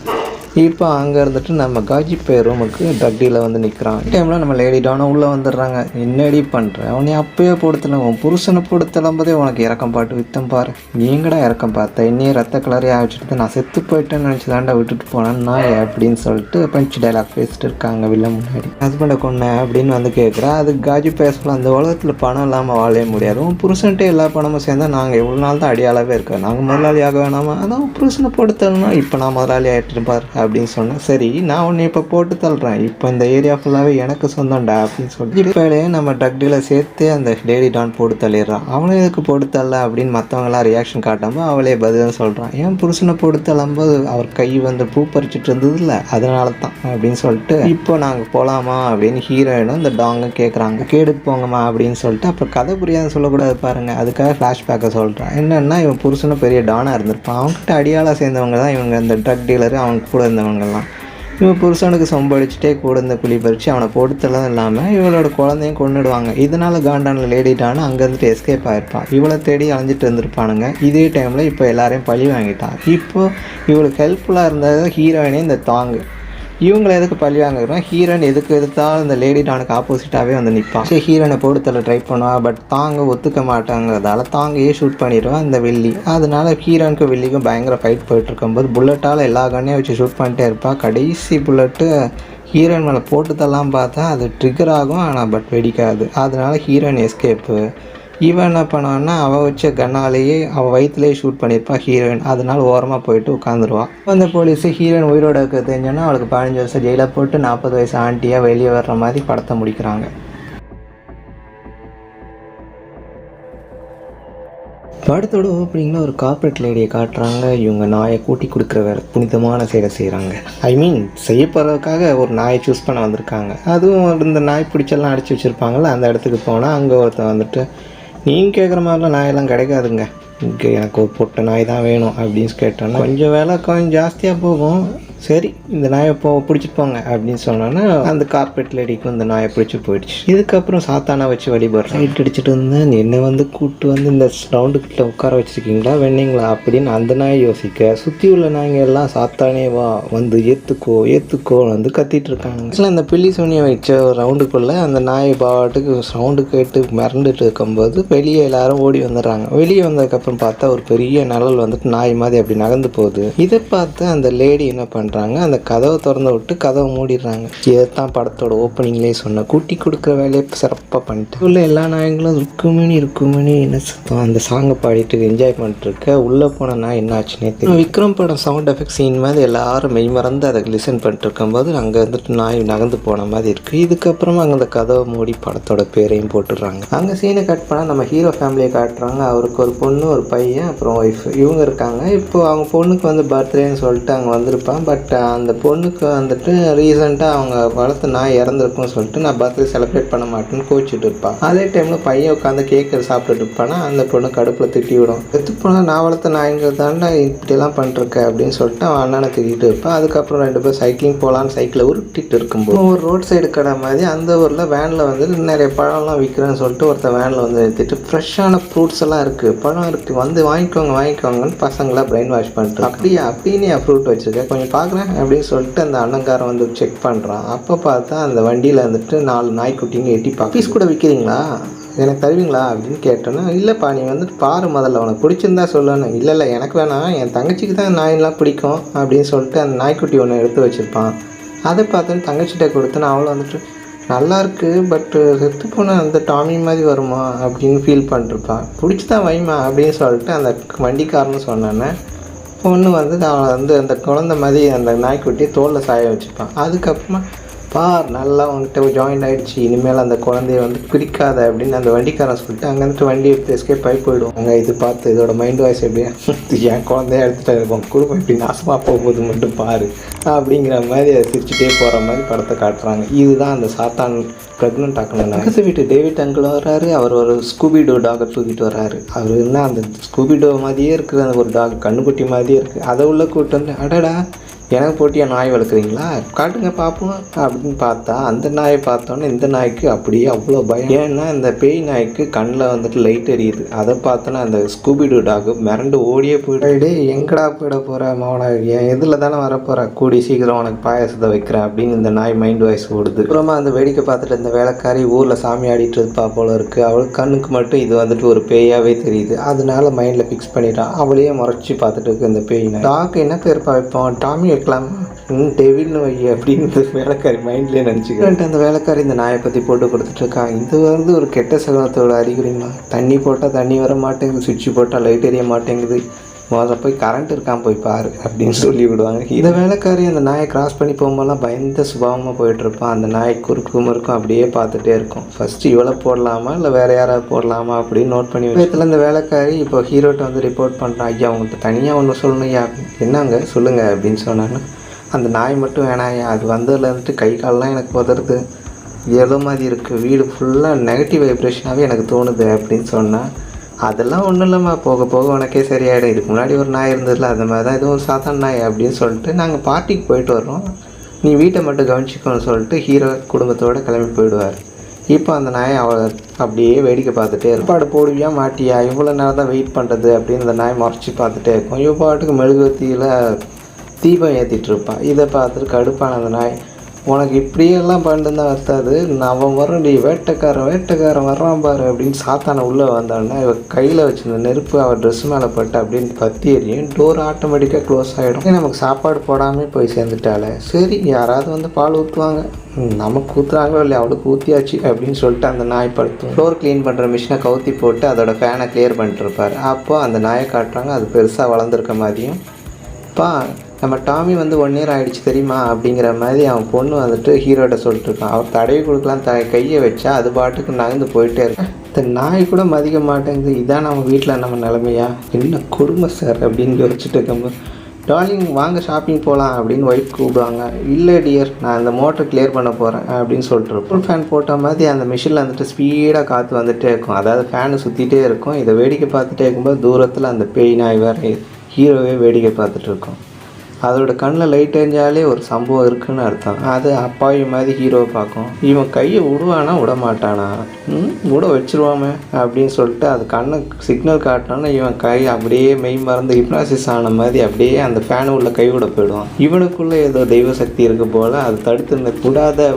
இப்போ அங்கே இருந்துட்டு நம்ம காஜி பே ரூமுக்கு ட்ரக் டீலர் வந்து நிற்கிறான். டைமில் நம்ம லேடி டவுனை உள்ளே வந்துடுறாங்க. என்னடி பண்ணுற, அவனை அப்பயே போடுத்தல, உன் புருஷனை போடுத்தலம்போதே உனக்கு இறக்கம் பாட்டு வித்தம் பாரு, நீங்கடா இறக்கம் பார்த்த, என்னையே ரத்த கலரே ஆகிட்டு நான் செத்து போயிட்டேன்னு நினச்சி தாண்டா விட்டுட்டு போனேன் நான் அப்படின்னு சொல்லிட்டு பஞ்ச் டைலாக் பேசிட்டு இருக்காங்க வில்ல முன்னாடி. ஹஸ்பண்டை கொண்டேன் அப்படின்னு வந்து கேட்குறா. அதுக்கு காஜி பேசலாம், அந்த உலகத்தில் பணம் இல்லாமல் வாழவே முடியாது, உன் புருஷன்ட்டே எல்லா பணமும் சேர்ந்தால் நாங்கள் எவ்வளோ நாள் தான் அடியாளாகவே இருக்கோம், நாங்கள் முதலாளி ஆக வேணாமா, அதான் புருஷனை போட்டுத்தரணும், இப்போ நான் முதலாளி ஆகிட்டு பாரு அப்படின்னு சொன்னேன். சரி நான் உன்னை இப்போ போட்டு தள்ளுறேன், இப்போ இந்த ஏரியா ஃபுல்லாகவே எனக்கு சொந்தம்டா அப்படின்னு சொல்லி இப்போலே நம்ம ட்ரக் டீலர் சேர்த்து அந்த லேடி டான் போட்டு தள்ளிடுறான். அவனை எதுக்கு போட்டு தள்ள அப்படின்னு மற்றவங்களாம் ரியாக்ஷன் காட்டாமல் அவளே பதில் சொல்கிறான். ஏன் புருஷனை போட்டு தள்ளும்போது அவர் கை வந்து பூ பறிச்சுட்டு இருந்தது இல்லை, அதனால தான் அப்படின்னு சொல்லிட்டு இப்போ நாங்கள் போகலாமா அப்படின்னு ஹீரோயினும் இந்த டாங்க கேட்குறாங்க. கேடுக்கு போங்கம்மா அப்படின்னு சொல்லிட்டு அப்புறம் கதை புரியாதுன்னு சொல்லக்கூடாது பாருங்க, அதுக்காக ஃப்ளாஷ்பேக்கை சொல்கிறான். என்னென்னா இவன் புருஷனும் பெரிய டானாக இருந்திருப்பான், அவங்ககிட்ட அடியாளாக சேர்ந்தவங்க தான் இவங்க இந்த ட்ரக் டீலரு அவங்க கூட இருந்தவங்கலாம். இவன் புருஷனுக்கு சொம்படிச்சுட்டே கூட இந்த குழி பறித்து அவனை போடுத்தலாம் இல்லாமல் இவளோட குழந்தையும் கொண்டுடுவாங்க. இதனால் காண்டான லேடிட்டானு அங்கேருந்துட்டு எஸ்கேப் ஆகிருப்பான். இவளை தேடி அலைஞ்சிட்டு இருந்திருப்பானுங்க. இதே டைமில் இப்போ எல்லாரையும் பழி வாங்கிட்டான். இப்போது இவளுக்கு ஹெல்ப்ஃபுல்லாக இருந்தது ஹீரோயினே இந்த தாங்கு. இவங்களை எதுக்கு பழி வாங்குறோம், ஹீரோயின் எதுக்கு எடுத்தாலும் இந்த லேடி டானுக்கு ஆப்போசிட்டாகவே வந்து நிற்பான். சரி ஹீரோனை போடுத்தல ட்ரை பண்ணுவான், பட் தாங்க ஒத்துக்க மாட்டாங்கிறதால தாங்கையே ஷூட் பண்ணிடுவான் அந்த வில்லி. அதனால ஹீரோனுக்கும் வில்லிக்கும் பயங்கர ஃபைட் போயிட்டு இருக்கும்போது புல்லட்டால் எல்லா கண்ணையும் வச்சு ஷூட் பண்ணிட்டே இருப்பாள். கடைசி புல்லட்டு ஹீரோயின் மேலே போட்டுதெல்லாம் பார்த்தா அது ட்ரிகர் ஆகும், ஆனால் பட் வெடிக்காது. அதனால ஹீரோயின் எஸ்கேப்பு. இவன் என்ன பண்ணுவான்னா அவள் வச்ச கண்ணாலேயே அவள் வயிற்றுலேயே ஷூட் பண்ணியிருப்பாள் ஹீரோயின். அதனால ஓரமாக போயிட்டு உட்காந்துருவான். அந்த போலீஸு ஹீரோயின் உயிரோட இருக்க தெரிஞ்சோன்னா அவளுக்கு 15 வருஷம் ஜெயிலில் போட்டு 40 வயசு ஆண்டியாக வெளியே வர்ற மாதிரி படத்தை முடிக்கிறாங்க. படத்தோட ஓப்பனிங்கில் ஒரு கார்ப்பரேட் லேடியை காட்டுறாங்க. இவங்க நாயை கூட்டி கொடுக்குற வேறு புனிதமான செயலை செய்கிறாங்க. செய்ய போகிறதுக்காக ஒரு நாயை சூஸ் பண்ண வந்திருக்காங்க. அதுவும் இந்த நாய் பிடிச்செல்லாம் அடித்து வச்சுருப்பாங்கள்ல, அந்த இடத்துக்கு போனால் அங்கே ஒருத்தன் வந்துட்டு நீங்கள் கேட்குற மாதிரிலாம் நாயெல்லாம் கிடைக்காதுங்க, இங்கே எனக்கு ஒரு பொட்டை நாய் தான் வேணும் அப்படின்னு கேட்டோன்னா கொஞ்சம் வேலை கொஞ்சம் ஜாஸ்தியாக போகும். சரி இந்த நாயை பிடிச்சிட்டு போங்க அப்படின்னு சொன்னோன்னா அந்த கார்பெட் லேடிக்கு இந்த நாயை பிடிச்சி போயிடுச்சு. இதுக்கப்புறம் சாத்தானா வச்சு வழிபடுறேன். ரைட் அடிச்சுட்டு இருந்தேன், என்னை வந்து கூப்பிட்டு வந்து இந்த ரவுண்டுக்கிட்ட உட்கார வச்சுருக்கீங்களா வேணீங்களா அப்படின்னு அந்த நாயை யோசிக்க சுற்றி உள்ள நாய்ங்க எல்லாம் சாத்தானே வா வந்து ஏற்றுக்கோ வந்து கத்திட்டு இருக்காங்க. ஆக்சுவலாக அந்த பில்லி சோனியை வச்ச ஒரு ரவுண்டுக்குள்ளே அந்த நாயை பாட்டுக்கு சவுண்டு கேட்டு மிரண்டுட்டு இருக்கும்போது வெளியே எல்லாரும் ஓடி வந்துடுறாங்க. வெளியே வந்ததுக்கப்புறம் பார்த்தா ஒரு பெரிய நிழல் வந்துட்டு நாய் மாதிரி அப்படி நகர்ந்து போகுது. இதை பார்த்து அந்த லேடி என்ன பண்ணுறாங்க, அந்த கதவை திறந்து விட்டு கதவை மூடிடுறாங்க. இதைத்தான் படத்தோட ஓப்பனிங்லேயே சொன்ன கூட்டி கொடுக்குற வேலையை சிறப்பாக பண்ணிட்டு உள்ள எல்லா நாயங்களும் இருக்குமணி என்ன சுத்தம் அந்த சாங்கை பாடிட்டு என்ஜாய் பண்ணிட்டு இருக்க. உள்ளே போன நாய் என்ன ஆச்சுன்னே தெரியும். விக்ரம் படம் சவுண்ட் எஃபெக்ட் சீன் மாதிரி எல்லாரும் மெய் மறந்து அதை லிசன் பண்ணிட்டு இருக்கும்போது அங்கே வந்துட்டு நாய் நகர்ந்து போன மாதிரி இருக்குது. இதுக்கப்புறமா அங்கே அந்த கதவை மூடி படத்தோட பேரையும் போட்டுடுறாங்க. அங்கே சீனை கட் பண்ணால் நம்ம ஹீரோ ஃபேமிலியை காட்டுறாங்க. அவருக்கு ஒரு பொண்ணு ஒரு பையன் அப்புறம் ஒய்ஃப் இவங்க இருக்காங்க. இப்போ அவங்க பொண்ணுக்கு வந்து பர்த்டேன்னு சொல்லிட்டு அங்கே வந்திருப்பான். பட் அந்த பொண்ணுக்கு வந்துட்டு ரீசெண்டாக அவங்க வளர்த்து நாய் இறந்துருக்குன்னு சொல்லிட்டு நான் பர்த்டே செலிப்ரேட் பண்ண மாட்டேன்னு கோச்சிட்டு இருப்பான். அதே டைமில் பையன் உட்காந்து கேக்கு சாப்பிட்டுட்டு இருப்பானா அந்த பொண்ணு கடுப்பில் திட்டி விடும். எடுத்து போனால் நான் வளர்த்த நாய்ங்க தாண்டா இப்படியெல்லாம் பண்ணிருக்க அப்படின்னு சொல்லிட்டு அவன் அண்ணனை திட்டிகிட்டு இருப்பான். அதுக்கப்புறம் 2 பேர் சைக்கிளிங் போகலான்னு சைக்கிளை உருட்டிட்டு இருக்கும்போது ஒரு ரோட் சைடு கடை மாதிரி அந்த ஊரில் வேனில் வந்து நிறைய பழம்லாம் விற்கிறேன்னு சொல்லிட்டு ஒருத்தர் வேனில் வந்து எடுத்துட்டு ஃப்ரெஷ்ஷான ஃப்ரூட்ஸ் எல்லாம் இருக்குது, பழம் இருக்குது, வந்து வாங்கிக்கோங்கன்னு பசங்களை பிரெயின் வாஷ் பண்ணிட்டு அப்படின்னு என் ஃப்ரூட் வச்சுருக்கேன் கொஞ்சம் பார்க்குறேன் அப்படின்னு சொல்லிட்டு அந்த அண்ணங்காரன் வந்து செக் பண்ணுறான். அப்போ பார்த்தா அந்த வண்டியில் வந்துட்டு 4 நாய்க்குட்டிங்க எட்டி பீஸ் கூட விற்கிறீங்களா, எனக்கு தருவீங்களா அப்படின்னு கேட்டோன்னா இல்லைப்பா நீ வந்துட்டு பாரு முதல்ல உனக்கு பிடிச்சிருந்தா சொல்லணும். இல்லை எனக்கு வேணாம், என் தங்கச்சிக்கு தான் நாயெல்லாம் பிடிக்கும் அப்படின்னு சொல்லிட்டு அந்த நாய்க்குட்டி ஒன்று எடுத்து வச்சுருப்பான். அதை பார்த்துன்னு தங்கச்சிட்ட கொடுத்தேன். அவளை வந்துட்டு நல்லாயிருக்கு பட் செத்து போன அந்த டாமி மாதிரி வருமா அப்படின்னு ஃபீல் பண்ணிருப்பான். பிடிச்சி தான் வைமா அப்படின்னு சொல்லிட்டு அந்த வண்டிக்காரன்னு சொன்னேன்னே பொண்ணு வந்து அவளை வந்து அந்த குழந்தை மாதிரி அந்த நாய்க்குட்டி தோளில் சாய வச்சுப்பான். அதுக்கப்புறமா பார் நல்லா வந்துட்டு ஜாயின் ஆகிடுச்சு, இனிமேல் அந்த குழந்தைய வந்து பிரிக்காத அப்படின்னு அந்த வண்டிக்காரன் சொல்லிட்டு அங்கே வந்துட்டு வண்டி எடுத்து எஸ்கேப் ஆகி போயிடுவோம். அங்கே இது பார்த்து இதோட மைண்ட் வாய்ஸ் எப்படியா என் குழந்தைய எடுத்துகிட்டு இருப்போம், குடும்பம் இப்படி நாசமாக போகும்போது மட்டும் பாரு அப்படிங்கிற மாதிரி அதை சிரிச்சுட்டே போகிற மாதிரி படத்தை காட்டுறாங்க. இதுதான் அந்த சாத்தான் ப்ரெக்னென்ட் ஆக்கணும். பக்கத்து வீட்டு டேவிட் அங்கிள் வர்றாரு. அவர் ஒரு ஸ்கூபிடோ டாகை தூக்கிட்டு வர்றாரு. அவர் என்ன அந்த ஸ்கூபிடோ மாதிரியே இருக்குது அந்த ஒரு டாக், கண்ணுக்குட்டி மாதிரியே இருக்குது. அதை உள்ள கூப்பிட்டு வந்து அடடா எனக்கு போட்டியாக நாய் வளர்க்குறீங்களா காட்டுங்க பார்ப்போம் அப்படின்னு பார்த்தா அந்த நாயை பார்த்தோன்னே இந்த நாய்க்கு அப்படியே அவ்வளோ பயம். ஏன்னா இந்த பேய் நாய்க்கு கண்ணில் வந்துட்டு லைட் எரியுது. அதை பார்த்தோன்னா அந்த ஸ்கூபிடோ டாக் மிரண்டு ஓடியே போயிட்டு எங்கடா போயிட போகிற மவனை என் இதில் தானே வரப்போகிற கூடி சீக்கிரம் உனக்கு பாயசத்தை வைக்கிறேன் அப்படின்னு இந்த நாய் மைண்ட் வாய்ஸ் ஓடுது. அப்புறமா அந்த வேடிக்கை பார்த்துட்டு இந்த வேலைக்காரி ஊரில் சாமி ஆடிட்டு இருப்பா போல இருக்குது. அவளுக்கு கண்ணுக்கு மட்டும் இது வந்துட்டு ஒரு பேயாகவே தெரியுது. அதனால மைண்டில் ஃபிக்ஸ் பண்ணிட்டான். அவளையே முறைச்சி பார்த்துட்டு இருக்கு இந்த பேய் நாய். டாக் என்ன பேர் வைப்போம், டாமி வைக்கலாம் டெவில்னு வை அப்படின்னு வேலைக்காரி மைண்ட்லேயே நினச்சிக்கிறேன். அந்த வேலைக்காரி இந்த நாயை பற்றி போட்டு கொடுத்துட்ருக்கான். இது வந்து ஒரு கெட்ட சகுனத்தோட அறிகுறிங்களா, தண்ணி போட்டால் தண்ணி வர மாட்டேங்குது, சுவிட்சு போட்டால் லைட் எரிய மாட்டேங்குது, முதல்ல போய் கரண்ட் இருக்கான் போய் பாரு அப்படின்னு சொல்லி விடுவாங்க. இந்த வேலைக்காரி அந்த நாயை கிராஸ் பண்ணி போகும்போதெல்லாம் பயந்த சுபாவமாக போயிட்டுருப்பான். அந்த நாய் குறுக்கும் இருக்கும் அப்படியே பார்த்துட்டே இருக்கும். ஃபஸ்ட்டு இவளை போடலாமா இல்லை வேறு யாராவது போடலாமா அப்படின்னு நோட் பண்ணி விஷயத்தில் இந்த வேலைக்காரி இப்போ ஹீரோட்ட வந்து ரிப்போர்ட் பண்ணுறான். ஐயா அவங்கள்ட்ட தனியாக ஒன்று சொல்லணும் ஐயா என்னங்க சொல்லுங்கள் அப்படின்னு சொன்னாங்க. அந்த நாய் மட்டும் வேணாயா, அது வந்ததில் வந்துட்டு கை காலெலாம் எனக்கு உதறது ஏதோ மாதிரி இருக்குது, வீடு ஃபுல்லாக நெகட்டிவ் வைப்ரேஷனாகவே எனக்கு தோணுது அப்படின்னு சொன்னால் அதெல்லாம் ஒன்றும் இல்லைம்மா போக போக உனக்கே சரியாயிடும், இதுக்கு முன்னாடி ஒரு நாய் இருந்ததில்ல அது மாதிரி தான் இதுவும் ஒரு சாதாரண நாய் அப்படின்னு சொல்லிட்டு நாங்கள் பார்ட்டிக்கு போயிட்டு வர்றோம், நீ வீட்டை மட்டும் கவனிச்சிக்கோன்னு சொல்லிட்டு ஹீரோ குடும்பத்தோடு கிளம்பி போயிடுவார். இப்போ அந்த நாயை அவளை அப்படியே வேடிக்கை பார்த்துட்டே இருக்கும். பாடு போடுவியா மாட்டியா இவ்வளோ நேரம் தான் வெயிட் பண்ணுறது அப்படின்னு அந்த நாய் மறைச்சி பார்த்துட்டே இருக்கும். இவ பாட்டுக்கு மெழுகுவத்தியில் தீபம் ஏற்றிட்டு இருப்பான். இதை பார்த்துட்டு கடுப்பான அந்த நாய், உனக்கு இப்படியெல்லாம் பண்ணிட்டு தான் வர்த்தாது, அவன் வரண்டி வேட்டைக்காரன் வர்றான் பாரு அப்படின்னு சாத்தானை உள்ளே வந்தான்னா இவன் கையில் வச்சுருந்த நெருப்பு அவள் ட்ரெஸ் மேலே பட்டு அப்படின்னு பற்றி எரியும். டோர் ஆட்டோமேட்டிக்காக க்ளோஸ் ஆகிடும். நமக்கு சாப்பாடு போடாமல் போய் சேர்ந்துட்டாலே, சரி யாராவது வந்து பால் ஊற்றுவாங்க, நமக்கு ஊற்றுறாங்களோ இல்லையா, அவளுக்கு ஊற்றியாச்சு அப்படின்னு சொல்லிட்டு அந்த நாய் படுத்தும். ஃப்ளோர் க்ளீன் பண்ணுற மிஷினை கவுத்தி போட்டு அதோட ஃபேனை கிளியர் பண்ணிட்டுருப்பார். அப்போது அந்த நாயை காட்டுறாங்க, அது பெருசாக வளர்ந்துருக்க மாதிரியும். நம்ம டாமி வந்து 1 year ஆகிடுச்சு தெரியுமா அப்படிங்கிற மாதிரி அவன் பொண்ணு வந்துட்டு ஹீரோட்ட சொல்லிட்டு இருக்கான். அவர் தடவி கொடுக்கலாம், கையை வச்சா அது பாட்டுக்கு நகர்ந்து போயிட்டே இருக்கேன். இந்த நாய் கூட மதிக்க மாட்டேங்குது. இதான் நம்ம வீட்டில் நம்ம நிலைமையா, என்ன கொடுமை சார் அப்படின்னு யோசிச்சுட்டு இருக்கும்போது, டார்லிங் வாங்க ஷாப்பிங் போகலாம் அப்படின்னு ஒய்ஃப் கூப்பிடுவாங்க. இல்லை டியர், நான் இந்த மோட்டர் கிளியர் பண்ண போகிறேன் அப்படின்னு சொல்லிட்டு ஃபுல் ஃபேன் போட்ட மாதிரி அந்த மிஷினில் வந்துட்டு ஸ்பீடாக காற்று வந்துகிட்டே இருக்கும். அதாவது ஃபேனு சுற்றிட்டே இருக்கும். இதை வேடிக்கை பார்த்துட்டே இருக்கும்போது தூரத்தில் அந்த பேய் நாய் வேறு ஹீரோவே வேடிக்கை பார்த்துட்டு இருக்கும். அதோட கண்ணில் லைட் எரிஞ்சாலே ஒரு சம்பவம் இருக்குதுன்னு அர்த்தம். அது அப்பாவி மாதிரி ஹீரோவை பார்க்கும். இவன் கையை விடுவானா விட மாட்டானா, விட வச்சிருவாமே அப்படின்னு சொல்லிட்டு அது கண்ணை சிக்னல் காட்டினான்னா இவன் கை அப்படியே மெய் மறந்து ஹிப்னாசிஸ் ஆன மாதிரி அப்படியே அந்த ஃபேனு உள்ள கை விட போயிடுவான். இவனுக்குள்ளே ஏதோ தெய்வ சக்தி இருக்கு போல் அது தடுத்து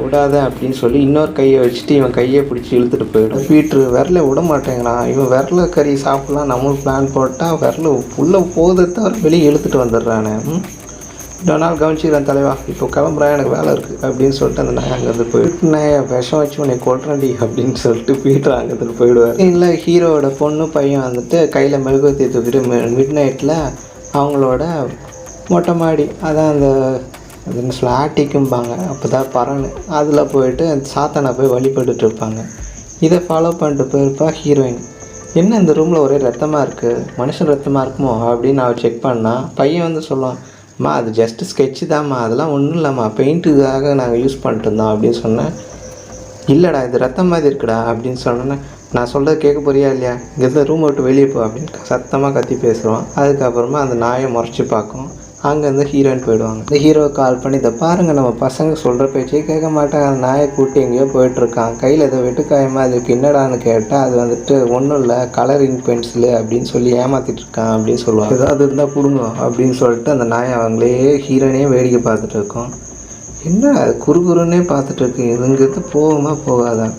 விடாத அப்படின்னு சொல்லி இன்னொரு கையை வச்சுட்டு இவன் கையை பிடிச்சி இழுத்துட்டு போயிடும். பீட்ரு விரல விட மாட்டேங்கிறான். இவன் விரல கறி சாப்பிட்லாம் நம்மளுக்கு பிளான் போட்டால் விரல உள்ளே போதை தவிர வெளியே இழுத்துட்டு வந்துடுறானே. நாள் கவனிச்சிக்கிறேன் தலைவா, இப்போ கிளம்புறேன், எனக்கு வேலை இருக்குது அப்படின்னு சொல்லிட்டு அந்த நாய் அங்கேருந்து போயிட்டு, நான் விஷம் வச்சு உன்னை கொல்றேன்டி அப்படின்னு சொல்லிட்டு பீட்டர் அங்கேருந்து போயிடுவார். இல்லை ஹீரோவோட பொண்ணு பையன் வந்துட்டு கையில் மெழுகுவர்த்தி தூக்கிட்டு மிட் நைட்டில் அவங்களோட மொட்டை மாடி, அதான் அந்த ஆட்டிக்கும்பாங்க, அப்போ தான் பறன்னு அதில் போயிட்டு சாத்தானை போய் வழிபட்டுட்டு இருப்பாங்க. இதை ஃபாலோ பண்ணிட்டு போயிருப்பா ஹீரோயின். என்ன இந்த ரூமில் ஒரே ரத்தமாக இருக்குது, மனுஷன் ரத்தமாக இருக்குமோ அப்படின்னு அவள் செக் பண்ணால் பையன் வந்து சொல்லுவான், அம்மா அது ஜஸ்ட்டு ஸ்கெட்சு தான்மா, அதெல்லாம் ஒன்றும் இல்லைம்மா, பெயிண்ட்டுக்காக நாங்கள் யூஸ் பண்ணிட்டு இருந்தோம் அப்படின்னு சொன்னேன். இல்லைடா இது ரத்தம் மாதிரி இருக்குடா அப்படின்னு சொன்னோன்னே, நான் சொல்கிறது கேட்க போறியா இல்லையா, இங்கேருந்து ரூம் விட்டு வெளியே போ அப்படின்னு சத்தமாக கத்தி பேசுகிறோம். அதுக்கப்புறமா அந்த நாயை முறைச்சி பார்க்கும். அங்கேருந்து ஹீரோயின் போயிடுவாங்க. இந்த ஹீரோவை கால் பண்ணி, இதை பாருங்கள் நம்ம பசங்க சொல்கிற பேச்சே கேட்க மாட்டாங்க, அந்த நாயை கூட்டி எங்கேயோ போயிட்டுருக்கான், கையில் ஏதோ வெட்டுக்காயமாக அதுக்கு என்னடான்னு கேட்டால் அது வந்துட்டு ஒன்றும் இல்லை கலரிங் பென்சிலு அப்படின்னு சொல்லி ஏமாற்றிட்டு இருக்கான் அப்படின்னு சொல்லுவாங்க. ஏதாவது இருந்தால் பிடுங்க அப்படின்னு சொல்லிட்டு அந்த நாயை அவங்களே ஹீரோயினே வேடிக்கை பார்த்துட்டு இருக்கோம். என்ன குறுகுறுன்னே பார்த்துட்டு இருக்கு, இதுங்கிறது போகுமா போகாதான்,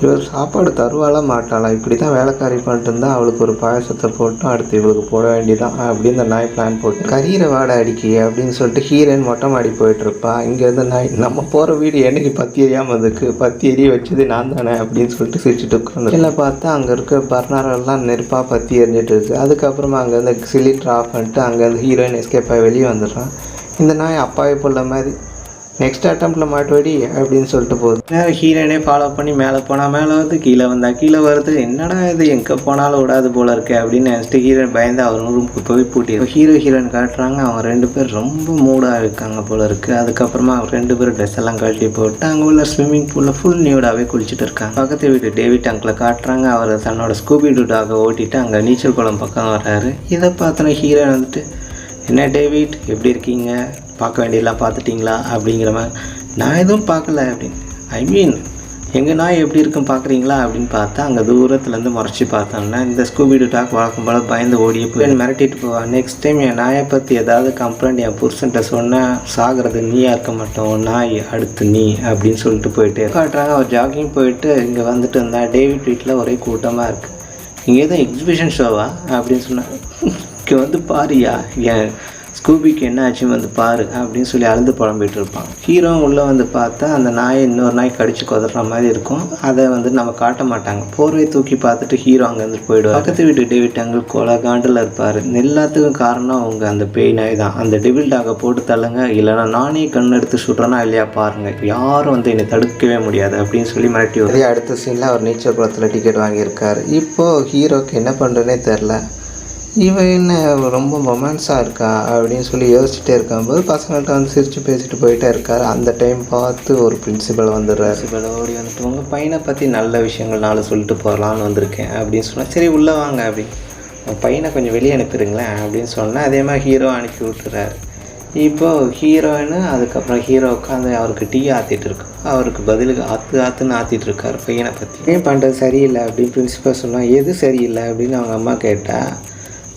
இவர் சாப்பாடு தருவாளா மாட்டாளா, இப்படி தான் வேலைக்காரி பண்ணிட்டு இருந்தால் அவளுக்கு ஒரு பாயசத்தை போட்டோம், அடுத்து இவளுக்கு போட வேண்டியதான் அப்படின்னு இந்த நாய் பிளான் போட்டு கரீரை வாடை அடிக்கி அப்படின்னு சொல்லிட்டு ஹீரோயின் மொட்டை மாடி போயிட்டுருப்பா. இங்கேருந்து நாய், நம்ம போகிற வீடு என்னைக்கு பற்றி எரியாமல் அதுக்கு பற்றி எரிய வச்சது நான் தானே அப்படின்னு சொல்லிட்டு சிரிச்சுட்டு உட்காந்து இல்லை பார்த்தா அங்கே இருக்க பர்னரெல்லாம் நெருப்பாக பற்றி எரிஞ்சிட்டு இருக்குது. அதுக்கப்புறமா அங்கேருந்து சிலிண்டர் ஆஃப் பண்ணிட்டு அங்கேருந்து ஹீரோயின் எஸ்கேப் ஆகி வெளியே வந்துடுறான். இந்த நாய் அப்பாவை போல மாதிரி நெக்ஸ்ட் அட்டம்ப்டில் மாட்டுவடி அப்படின்னு சொல்லிட்டு போகுது. நேரம் ஹீரோயினே ஃபாலோ பண்ணி மேலே போனால் மேலே வருது, கீழே வந்தால் கீழே வருது, என்னடா இது எங்கே போனாலும் விடாது போல இருக்கு அப்படின்னு நினச்சிட்டு ஹீரோயின் பயந்து அவர் ரூமுக்கு போய் பூட்டிடும். ஹீரோயின் காட்டுறாங்க, அவங்க 2 பேர் ரொம்ப மூடாக இருக்காங்க போல இருக்குது. அதுக்கப்புறமா அவங்க 2 பேரும் ட்ரெஸ் எல்லாம் கழட்டி போட்டு அங்கே உள்ள ஸ்விம்மிங் பூலில் ஃபுல் நியூடாகவே குளிச்சுட்டு இருக்காங்க. பக்கத்து வீட்டு டேவிட் அங்கிளை காட்டுறாங்க, அவர் தன்னோட ஸ்கூபி டூடாக ஓட்டிட்டு அங்கே நீச்சல் குளம் பக்கம் வர்றாரு. இதை பார்த்தோன்னா ஹீரோயின் வந்துட்டு, என்ன டேவிட் எப்படி இருக்கீங்க, பார்க்க வேண்டியதெல்லாம் பார்த்துட்டிங்களா அப்படிங்கிற மாதிரி, நான் எதுவும் பார்க்கல அப்படின்னு, ஐ மீன் எங்கள் நாய் எப்படி இருக்குன்னு பார்க்குறீங்களா அப்படின்னு பார்த்தா அங்கே தூரத்துலேருந்து முறைச்சி பார்த்தோம்னா இந்த ஸ்கூபி டாக் வழக்கம் போல் பயந்து ஓடியே போய் மிரட்டிட்டு போவான். நெக்ஸ்ட் டைம் என் நாயை பற்றி ஏதாவது கம்ப்ளைண்ட் என் புருஷன்ட்ட சொன்னால் சாகிறது நீயாக இருக்க மாட்டோம், நாய் அடுத்து நீ அப்படின்னு சொல்லிட்டு போயிட்டு காட்டுறாங்க. அவர் ஜாக்கிங் போயிட்டு இங்கே வந்துட்டு இருந்தால் டேவிட் வீட்டில் ஒரே கூட்டமாக இருக்குது, இங்கே எதுவும் எக்ஸிபிஷன் ஷோவா அப்படின்னு சொன்னாங்க. இங்கே வந்து பாரியா என் ஸ்கூபிக்கு என்ன ஆச்சுன்னு வந்து பாரு அப்படின்னு சொல்லி அழுது புலம்பிட்டு இருப்பான். ஹீரோ உள்ளே வந்து பார்த்தா அந்த நாயை இன்னொரு நாய் கடிச்சு கொதற மாதிரி இருக்கும். அதை வந்து நம்ம காட்ட மாட்டாங்க. போர்வை தூக்கி பார்த்துட்டு ஹீரோ அங்கேருந்து போயிடுவார். பக்கத்து வீட்டு டேவிட் அங்கே கொலகாண்டில் இருப்பார். எல்லாத்துக்கும் காரணம் அவங்க அந்த பேய் நாய் தான். அந்த டெவில் டாகை போட்டு தள்ளுங்க, இல்லைனா நானே கண் எடுத்து சுடுறேன்னா இல்லையா பாருங்கள், யாரும் வந்து என்னை தடுக்கவே முடியாது அப்படின்னு சொல்லி மிரட்டி வருது. அடுத்த சீனில் அவர் நீச்சல் குளத்தில் டிக்கெட் வாங்கியிருக்காரு. இப்போது ஹீரோக்கு என்ன பண்ணுறதுனே தெரில. இவன் என்ன ரொம்ப ரொமான்ஸாக இருக்கா அப்படின்னு சொல்லி யோசிச்சுட்டே இருக்கும்போது பசங்கள்கிட்ட வந்து சிரித்து பேசிட்டு போயிட்டே இருக்கார். அந்த டைம் பார்த்து ஒரு பிரின்சிபல் வந்துடுறாரு. பிரின்சிபல் ஓடி வந்துட்டு, உங்கள் பையனை பற்றி நல்ல விஷயங்கள் நாலு சொல்லிட்டு போகலான்னு வந்திருக்கேன் அப்படின்னு சொன்னால், சரி உள்ளே வாங்க அப்படின்னு, உங்கள் பையனை கொஞ்சம் வெளியே அனுப்பிடுங்களேன் அப்படின்னு சொன்னால் அதே மாதிரி ஹீரோ அனுப்பி விட்டுறாரு. இப்போது ஹீரோயின்னு அதுக்கப்புறம் ஹீரோ உட்காந்து அவருக்கு டீ ஆற்றிட்டு இருக்கு. அவருக்கு பதிலுக்கு ஆற்றுன்னு ஆற்றிட்டு இருக்கார் பையனை பற்றி. ஏன் பண்ணுறது சரியில்லை அப்படின்னு பிரின்சிபல் சொன்னால், எது சரியில்லை அப்படின்னு அவங்க அம்மா கேட்டால்,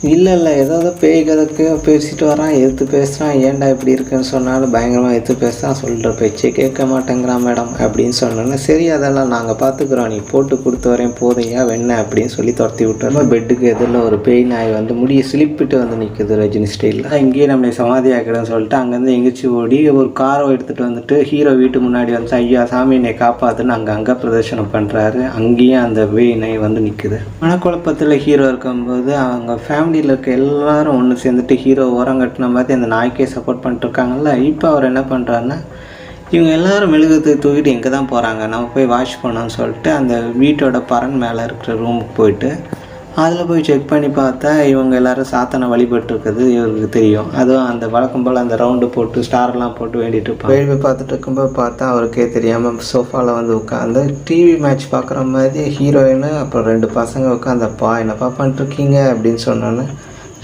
இல்லை ஏதாவது பேய் கதைக்கு பேசிட்டு வரான், எதிர்த்து பேசுகிறான். ஏன்டா இப்படி இருக்குன்னு சொன்னாலும் பயங்கரமாக எதிர்த்து பேசுகிறான். சொல்கிற பேச்சே கேட்க மாட்டேங்கிறான் மேடம் அப்படின்னு சொன்னோன்னே, சரி அதெல்லாம் நாங்கள் பார்த்துக்குறோம், நீ போட்டு கொடுத்து வரேன் போதையா வெண்ண அப்படின்னு சொல்லி துரத்தி விட்டோம். பெட்டுக்கு எதிரில் ஒரு பேய் நாய் வந்து முடியை சிலிப்பிட்டு வந்து நிற்குது ரஜினி ஸ்டைலில். இங்கேயே நம்மளை சமாதி ஆக்கிடும்னு சொல்லிட்டு அங்கேருந்து எங்கேச்சி ஓடி ஒரு காரை எடுத்துகிட்டு வந்துட்டு ஹீரோ வீட்டு முன்னாடி வந்து, ஐயா சாமி என்னை காப்பாற்றுன்னு அங்கே பிரதர்ஷனம் பண்ணுறாரு. அங்கேயும் அந்த பேய் நாய் வந்து நிற்குது. மனக்குழப்பத்தில் ஹீரோ இருக்கும்போது அவங்க ஃபேமிலியில் இருக்க எல்லாரும் ஒன்று சேர்ந்துட்டு ஹீரோ ஓரம் கட்டின மாதிரி அந்த நாய்க்கே சப்போர்ட் பண்ணிட்டு இருக்காங்கல்ல. இப்போ அவர் என்ன பண்ணுறாருன்னா, இவங்க எல்லோரும் மெழுகுத்தை தூக்கிட்டு எங்கே தான் போகிறாங்க, நம்ம போய் வாஷ் பண்ணோன்னு சொல்லிட்டு அந்த வீட்டோட பரன் மேலே இருக்கிற ரூமுக்கு போயிட்டு அதில் போய் செக் பண்ணி பார்த்தா இவங்க எல்லோரும் சாத்தனை வழிபட்டுருக்குது இவருக்கு தெரியும். அதுவும் அந்த வழக்கம் போல் அந்த ரவுண்டு போட்டு ஸ்டார்லாம் போட்டு வேண்டிட்டு இருப்பாங்க. வேள்வி பார்த்துட்டு இருக்கும்போது பார்த்தா அவருக்கே தெரியாமல் சோஃபாவில் வந்து உட்காந்து டிவி மேட்ச் பார்க்குற மாதிரி ஹீரோயின் அப்புறம் 2 பசங்க உட்காந்தப்பா என்னப்பா பண்ணிட்டுருக்கீங்க அப்படின்னு சொன்னோன்னே,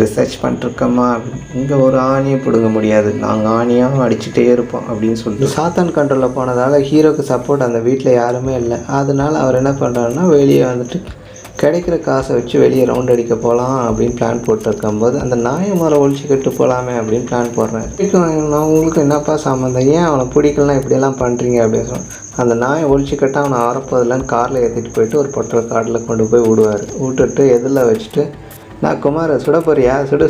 ரிசர்ச் பண்ணிட்டுருக்கம்மா, இங்கே ஒரு ஆணியை பிடுங்க முடியாது, நாங்கள் ஆணியாக அடிச்சுட்டே இருப்போம் அப்படின்னு சொல்லிட்டு சாத்தான் கண்ட்ரோலில் போனதால் ஹீரோக்கு சப்போர்ட் அந்த வீட்டில் யாருமே இல்லை. அதனால அவர் என்ன பண்ணுறாருன்னா, வெளியே வந்துட்டு கிடைக்கிற காசை வச்சு வெளியே ரவுண்ட் அடிக்க போகலாம் அப்படின்னு பிளான் போட்டிருக்கும்போது அந்த நாயை மரம் ஒழிச்சிக்கிட்டு போகலாமே அப்படின்னு பிளான் போடுறேன். நான் உங்களுக்கு என்னப்பா சம்மந்தம், ஏன் அவனை பிடிக்கலாம் இப்படியெல்லாம் பண்ணுறீங்க அப்படின்னு சொன்னேன். அந்த நாயை ஒழிச்சிக்கிட்டால் அவனை வரப்போதில்லன்னு காரில் ஏற்றிட்டு போயிட்டு ஒரு பொட்டல் காட்டில் கொண்டு போய் விட்டுட்டு எதில் வச்சுட்டு, நான் குமாரை சுட போறியா, சுடு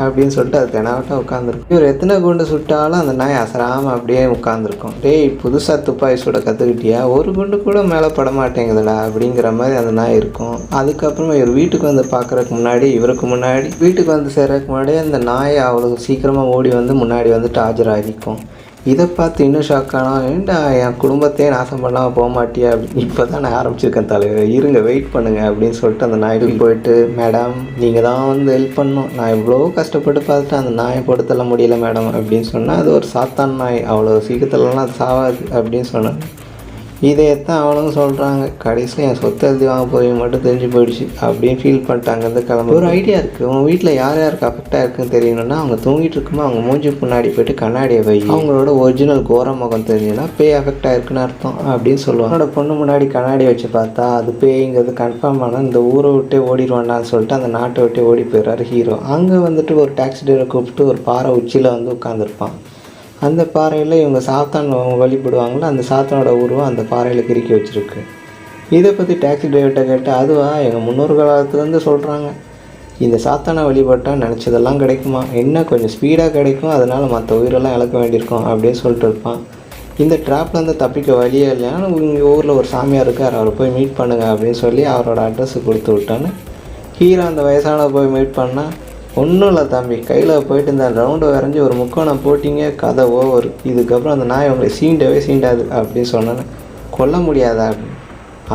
அப்படின்னு சொல்லிட்டு அது தெனாவட்டம் உட்காந்துருக்கும். இவர் எத்தனை குண்டு சுட்டாலும் அந்த நாய் அசராமல் அப்படியே உட்காந்துருக்கும். டேய் புதுசாக துப்பாக்கி சுட கற்றுக்கிட்டியா, ஒரு குண்டு கூட மேலே பட மாட்டேங்குதுடா அப்படிங்கிற மாதிரி அந்த நாய் இருக்கும். அதுக்கப்புறமா இவர் வீட்டுக்கு வந்து பார்க்குறதுக்கு முன்னாடி, வீட்டுக்கு வந்து சேர்றதுக்கு முன்னாடி அந்த நாயை அவ்வளோ சீக்கிரமாக ஓடி வந்து முன்னாடி வந்துட்டு ஆஜராகிக்கும். இதை பார்த்து இன்னும் ஷாக்கானா, ஏன்டா என் குடும்பத்தையே நாசம் பண்ணாமல் போக மாட்டியா அப்படின்னு. இப்போ தான் நான் ஆரம்பிச்சிருக்கேன் தலைவர், இருங்க வெயிட் பண்ணுங்கள் அப்படின்னு சொல்லிட்டு அந்த நாய்க்கு போயிட்டு, மேடம் நீங்கள் தான் வந்து ஹெல்ப் பண்ணணும், நான் இவ்வளோ கஷ்டப்பட்டு பார்த்துட்டு அந்த நாயை கொடுத்தல முடியல மேடம் அப்படின்னு சொன்னால், அது ஒரு சாத்தான் நாய், அவ்வளோ சீக்கிரத்துலலாம் அது சாவாது அப்படின்னு சொன்னேன். இதையத்தான் அவனும் சொல்கிறாங்க. கடைசியில் என் சொத்தை எழுதி வாங்க போய் மட்டும் தெரிஞ்சு போயிடுச்சு அப்படின்னு ஃபீல் பண்ணிட்டாங்க. அந்த கிளம்பு ஒரு ஐடியா இருக்குது, உங்கள் வீட்டில் யார் யாருக்கு அஃபெக்டாக இருக்குன்னு தெரியணும்னா, அவங்க தூங்கிட்டு இருக்கும்போது அவங்க மூஞ்சி முன்னாடி போய்ட்டு கண்ணாடியை வை, அவங்களோட ஒரிஜினல் கோர முகம் தெரிஞ்சுன்னா பேய் அஃபெக்ட் ஆகிருக்குன்னு அர்த்தம் அப்படின்னு சொல்லுவாங்க. அவனோட பொண்ணு முன்னாடி கண்ணாடி வச்சு பார்த்தா அது பேய்ங்கிறது கன்ஃபார்ம் ஆனால் இந்த ஊரை விட்டே ஓடிடுவானான்னு சொல்லிட்டு அந்த நாட்டை விட்டே ஓடி போயிடுறாரு ஹீரோ. அங்கே வந்துட்டு ஒரு டாக்ஸி டிரைவரை கூப்பிட்டு ஒரு பாறை உச்சியில் வந்து உட்காந்துருப்பான். அந்த பாறையில் இவங்க சாத்தான் வழிபடுவாங்களோ அந்த சாத்தானோட உருவம் அந்த பாறையில் கிறுக்கி வச்சுருக்கு. இதை பற்றி டாக்ஸி டிரைவர்கிட்ட கேட்டு, அதுவா எங்கள் முன்னோர் காலத்துலேருந்து சொல்கிறாங்க, இந்த சாத்தானை வழிபட்டால் நினச்சதெல்லாம் கிடைக்குமா, என்ன கொஞ்சம் ஸ்பீடாக கிடைக்கும், அதனால் மற்ற உயிரெல்லாம் இழக்க வேண்டியிருக்கும் அப்படின்னு சொல்லிட்டு இருப்பான். இந்த ட்ராப்லேருந்து தப்பிக்க வழியே இல்லைன்னா இங்கே ஊரில் ஒரு சாமியார் இருக்கார், அவரை போய் மீட் பண்ணுங்கள் அப்படின்னு சொல்லி அவரோட அட்ரஸை கொடுத்து விட்டான்னு ஹீரோ அந்த வயசான போய் மீட் பண்ணால், ஒன்றும் இல்லை தம்பி, கையில் போயிட்டு இந்த ரவுண்டை வரைஞ்சி ஒரு முக்கோணம் போட்டிங்க, கதை ஓவர், இதுக்கப்புறம் அந்த நாய் உங்களை சீண்டாது அப்படின்னு சொன்னேன்னு, கொல்ல முடியாதா அப்படின்னு.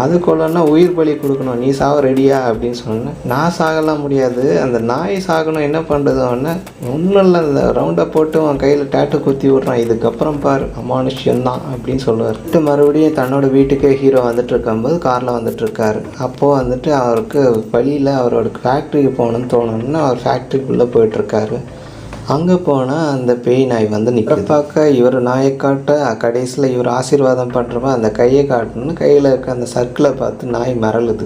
அது கொல்லன்னா உயிர் பலி கொடுக்கணும், நீ சாக ரெடியா அப்படின்னு சொன்னேன். நான் சாகலாம் முடியாது, அந்த நாய் சாகணும், என்ன பண்ணுறது ஒன்று, ஒன்றும் இல்லை இந்த ரவுண்டை போட்டு அவன் கையில் டேட்டு குத்தி விட்றான், இதுக்கப்புறம் பார் அமானுஷ்யந்தான் அப்படின்னு சொல்லுவார். மறுபடியும் தன்னோட வீட்டுக்கே ஹீரோ வந்துட்டு இருக்கும்போது காரில் வந்துட்டுருக்காரு. அப்போது வந்துட்டு அவருக்கு வழியில் அவரோட ஃபேக்ட்ரிக்கு போகணுன்னு தோணுன்னு அவர் ஃபேக்ட்ரிக்குள்ளே போயிட்டுருக்காரு. அங்கே போனால் அந்த பேய் நாய் வந்து பார்க்க இவர் நாயை காட்ட, கடைசியில் இவர் ஆசீர்வாதம் பண்ணுறப்ப அந்த கையை காட்டணுன்னு கையில் இருக்க அந்த சர்க்கிளை பார்த்து நாய் மிரளுது.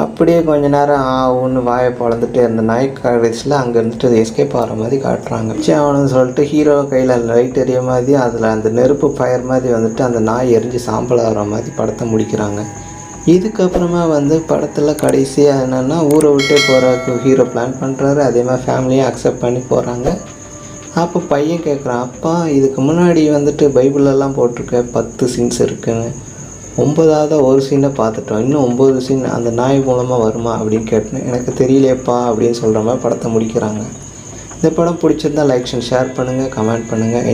அப்படியே கொஞ்ச நேரம் ஒன்று வாயை பொழந்துட்டு அந்த நாய் கடைசியில் அங்கே இருந்துட்டு எஸ்கேப் ஆகிற மாதிரி காட்டுறாங்க. அவனு சொல்லிட்டு ஹீரோ கையில் லைட் எரிய மாதிரி அதில் அந்த நெருப்பு ஃபயர் மாதிரி வந்துட்டு அந்த நாய் எரிஞ்சு சாம்பல் ஆகிற மாதிரி படத்தை முடிக்கிறாங்க. இதுக்கப்புறமா வந்து படத்தில் கடைசியாக என்னென்னா ஊரை விட்டே போகிறதுக்கு ஹீரோ பிளான் பண்ணுறாரு. அதே மாதிரி ஃபேமிலியும் அக்செப்ட் பண்ணி போகிறாங்க. அப்போ பையன் கேட்குறான், அப்பா இதுக்கு முன்னாடி வந்துட்டு பைபிளெல்லாம் போட்டிருக்க 10 சீன்ஸ் இருக்குன்னு, 9வது ஒரு சீனை பார்த்துட்டோம், இன்னும் 9 சீன் அந்த நாய் மூலமாக வருமா அப்படின்னு கேட்டேன். எனக்கு தெரியலையப்பா அப்படின்னு சொல்கிற மாதிரி படத்தை முடிக்கிறாங்க. இந்த படம் பிடிச்சிருந்தா லைக் ஷேர் பண்ணுங்கள், கமெண்ட் பண்ணுங்கள்.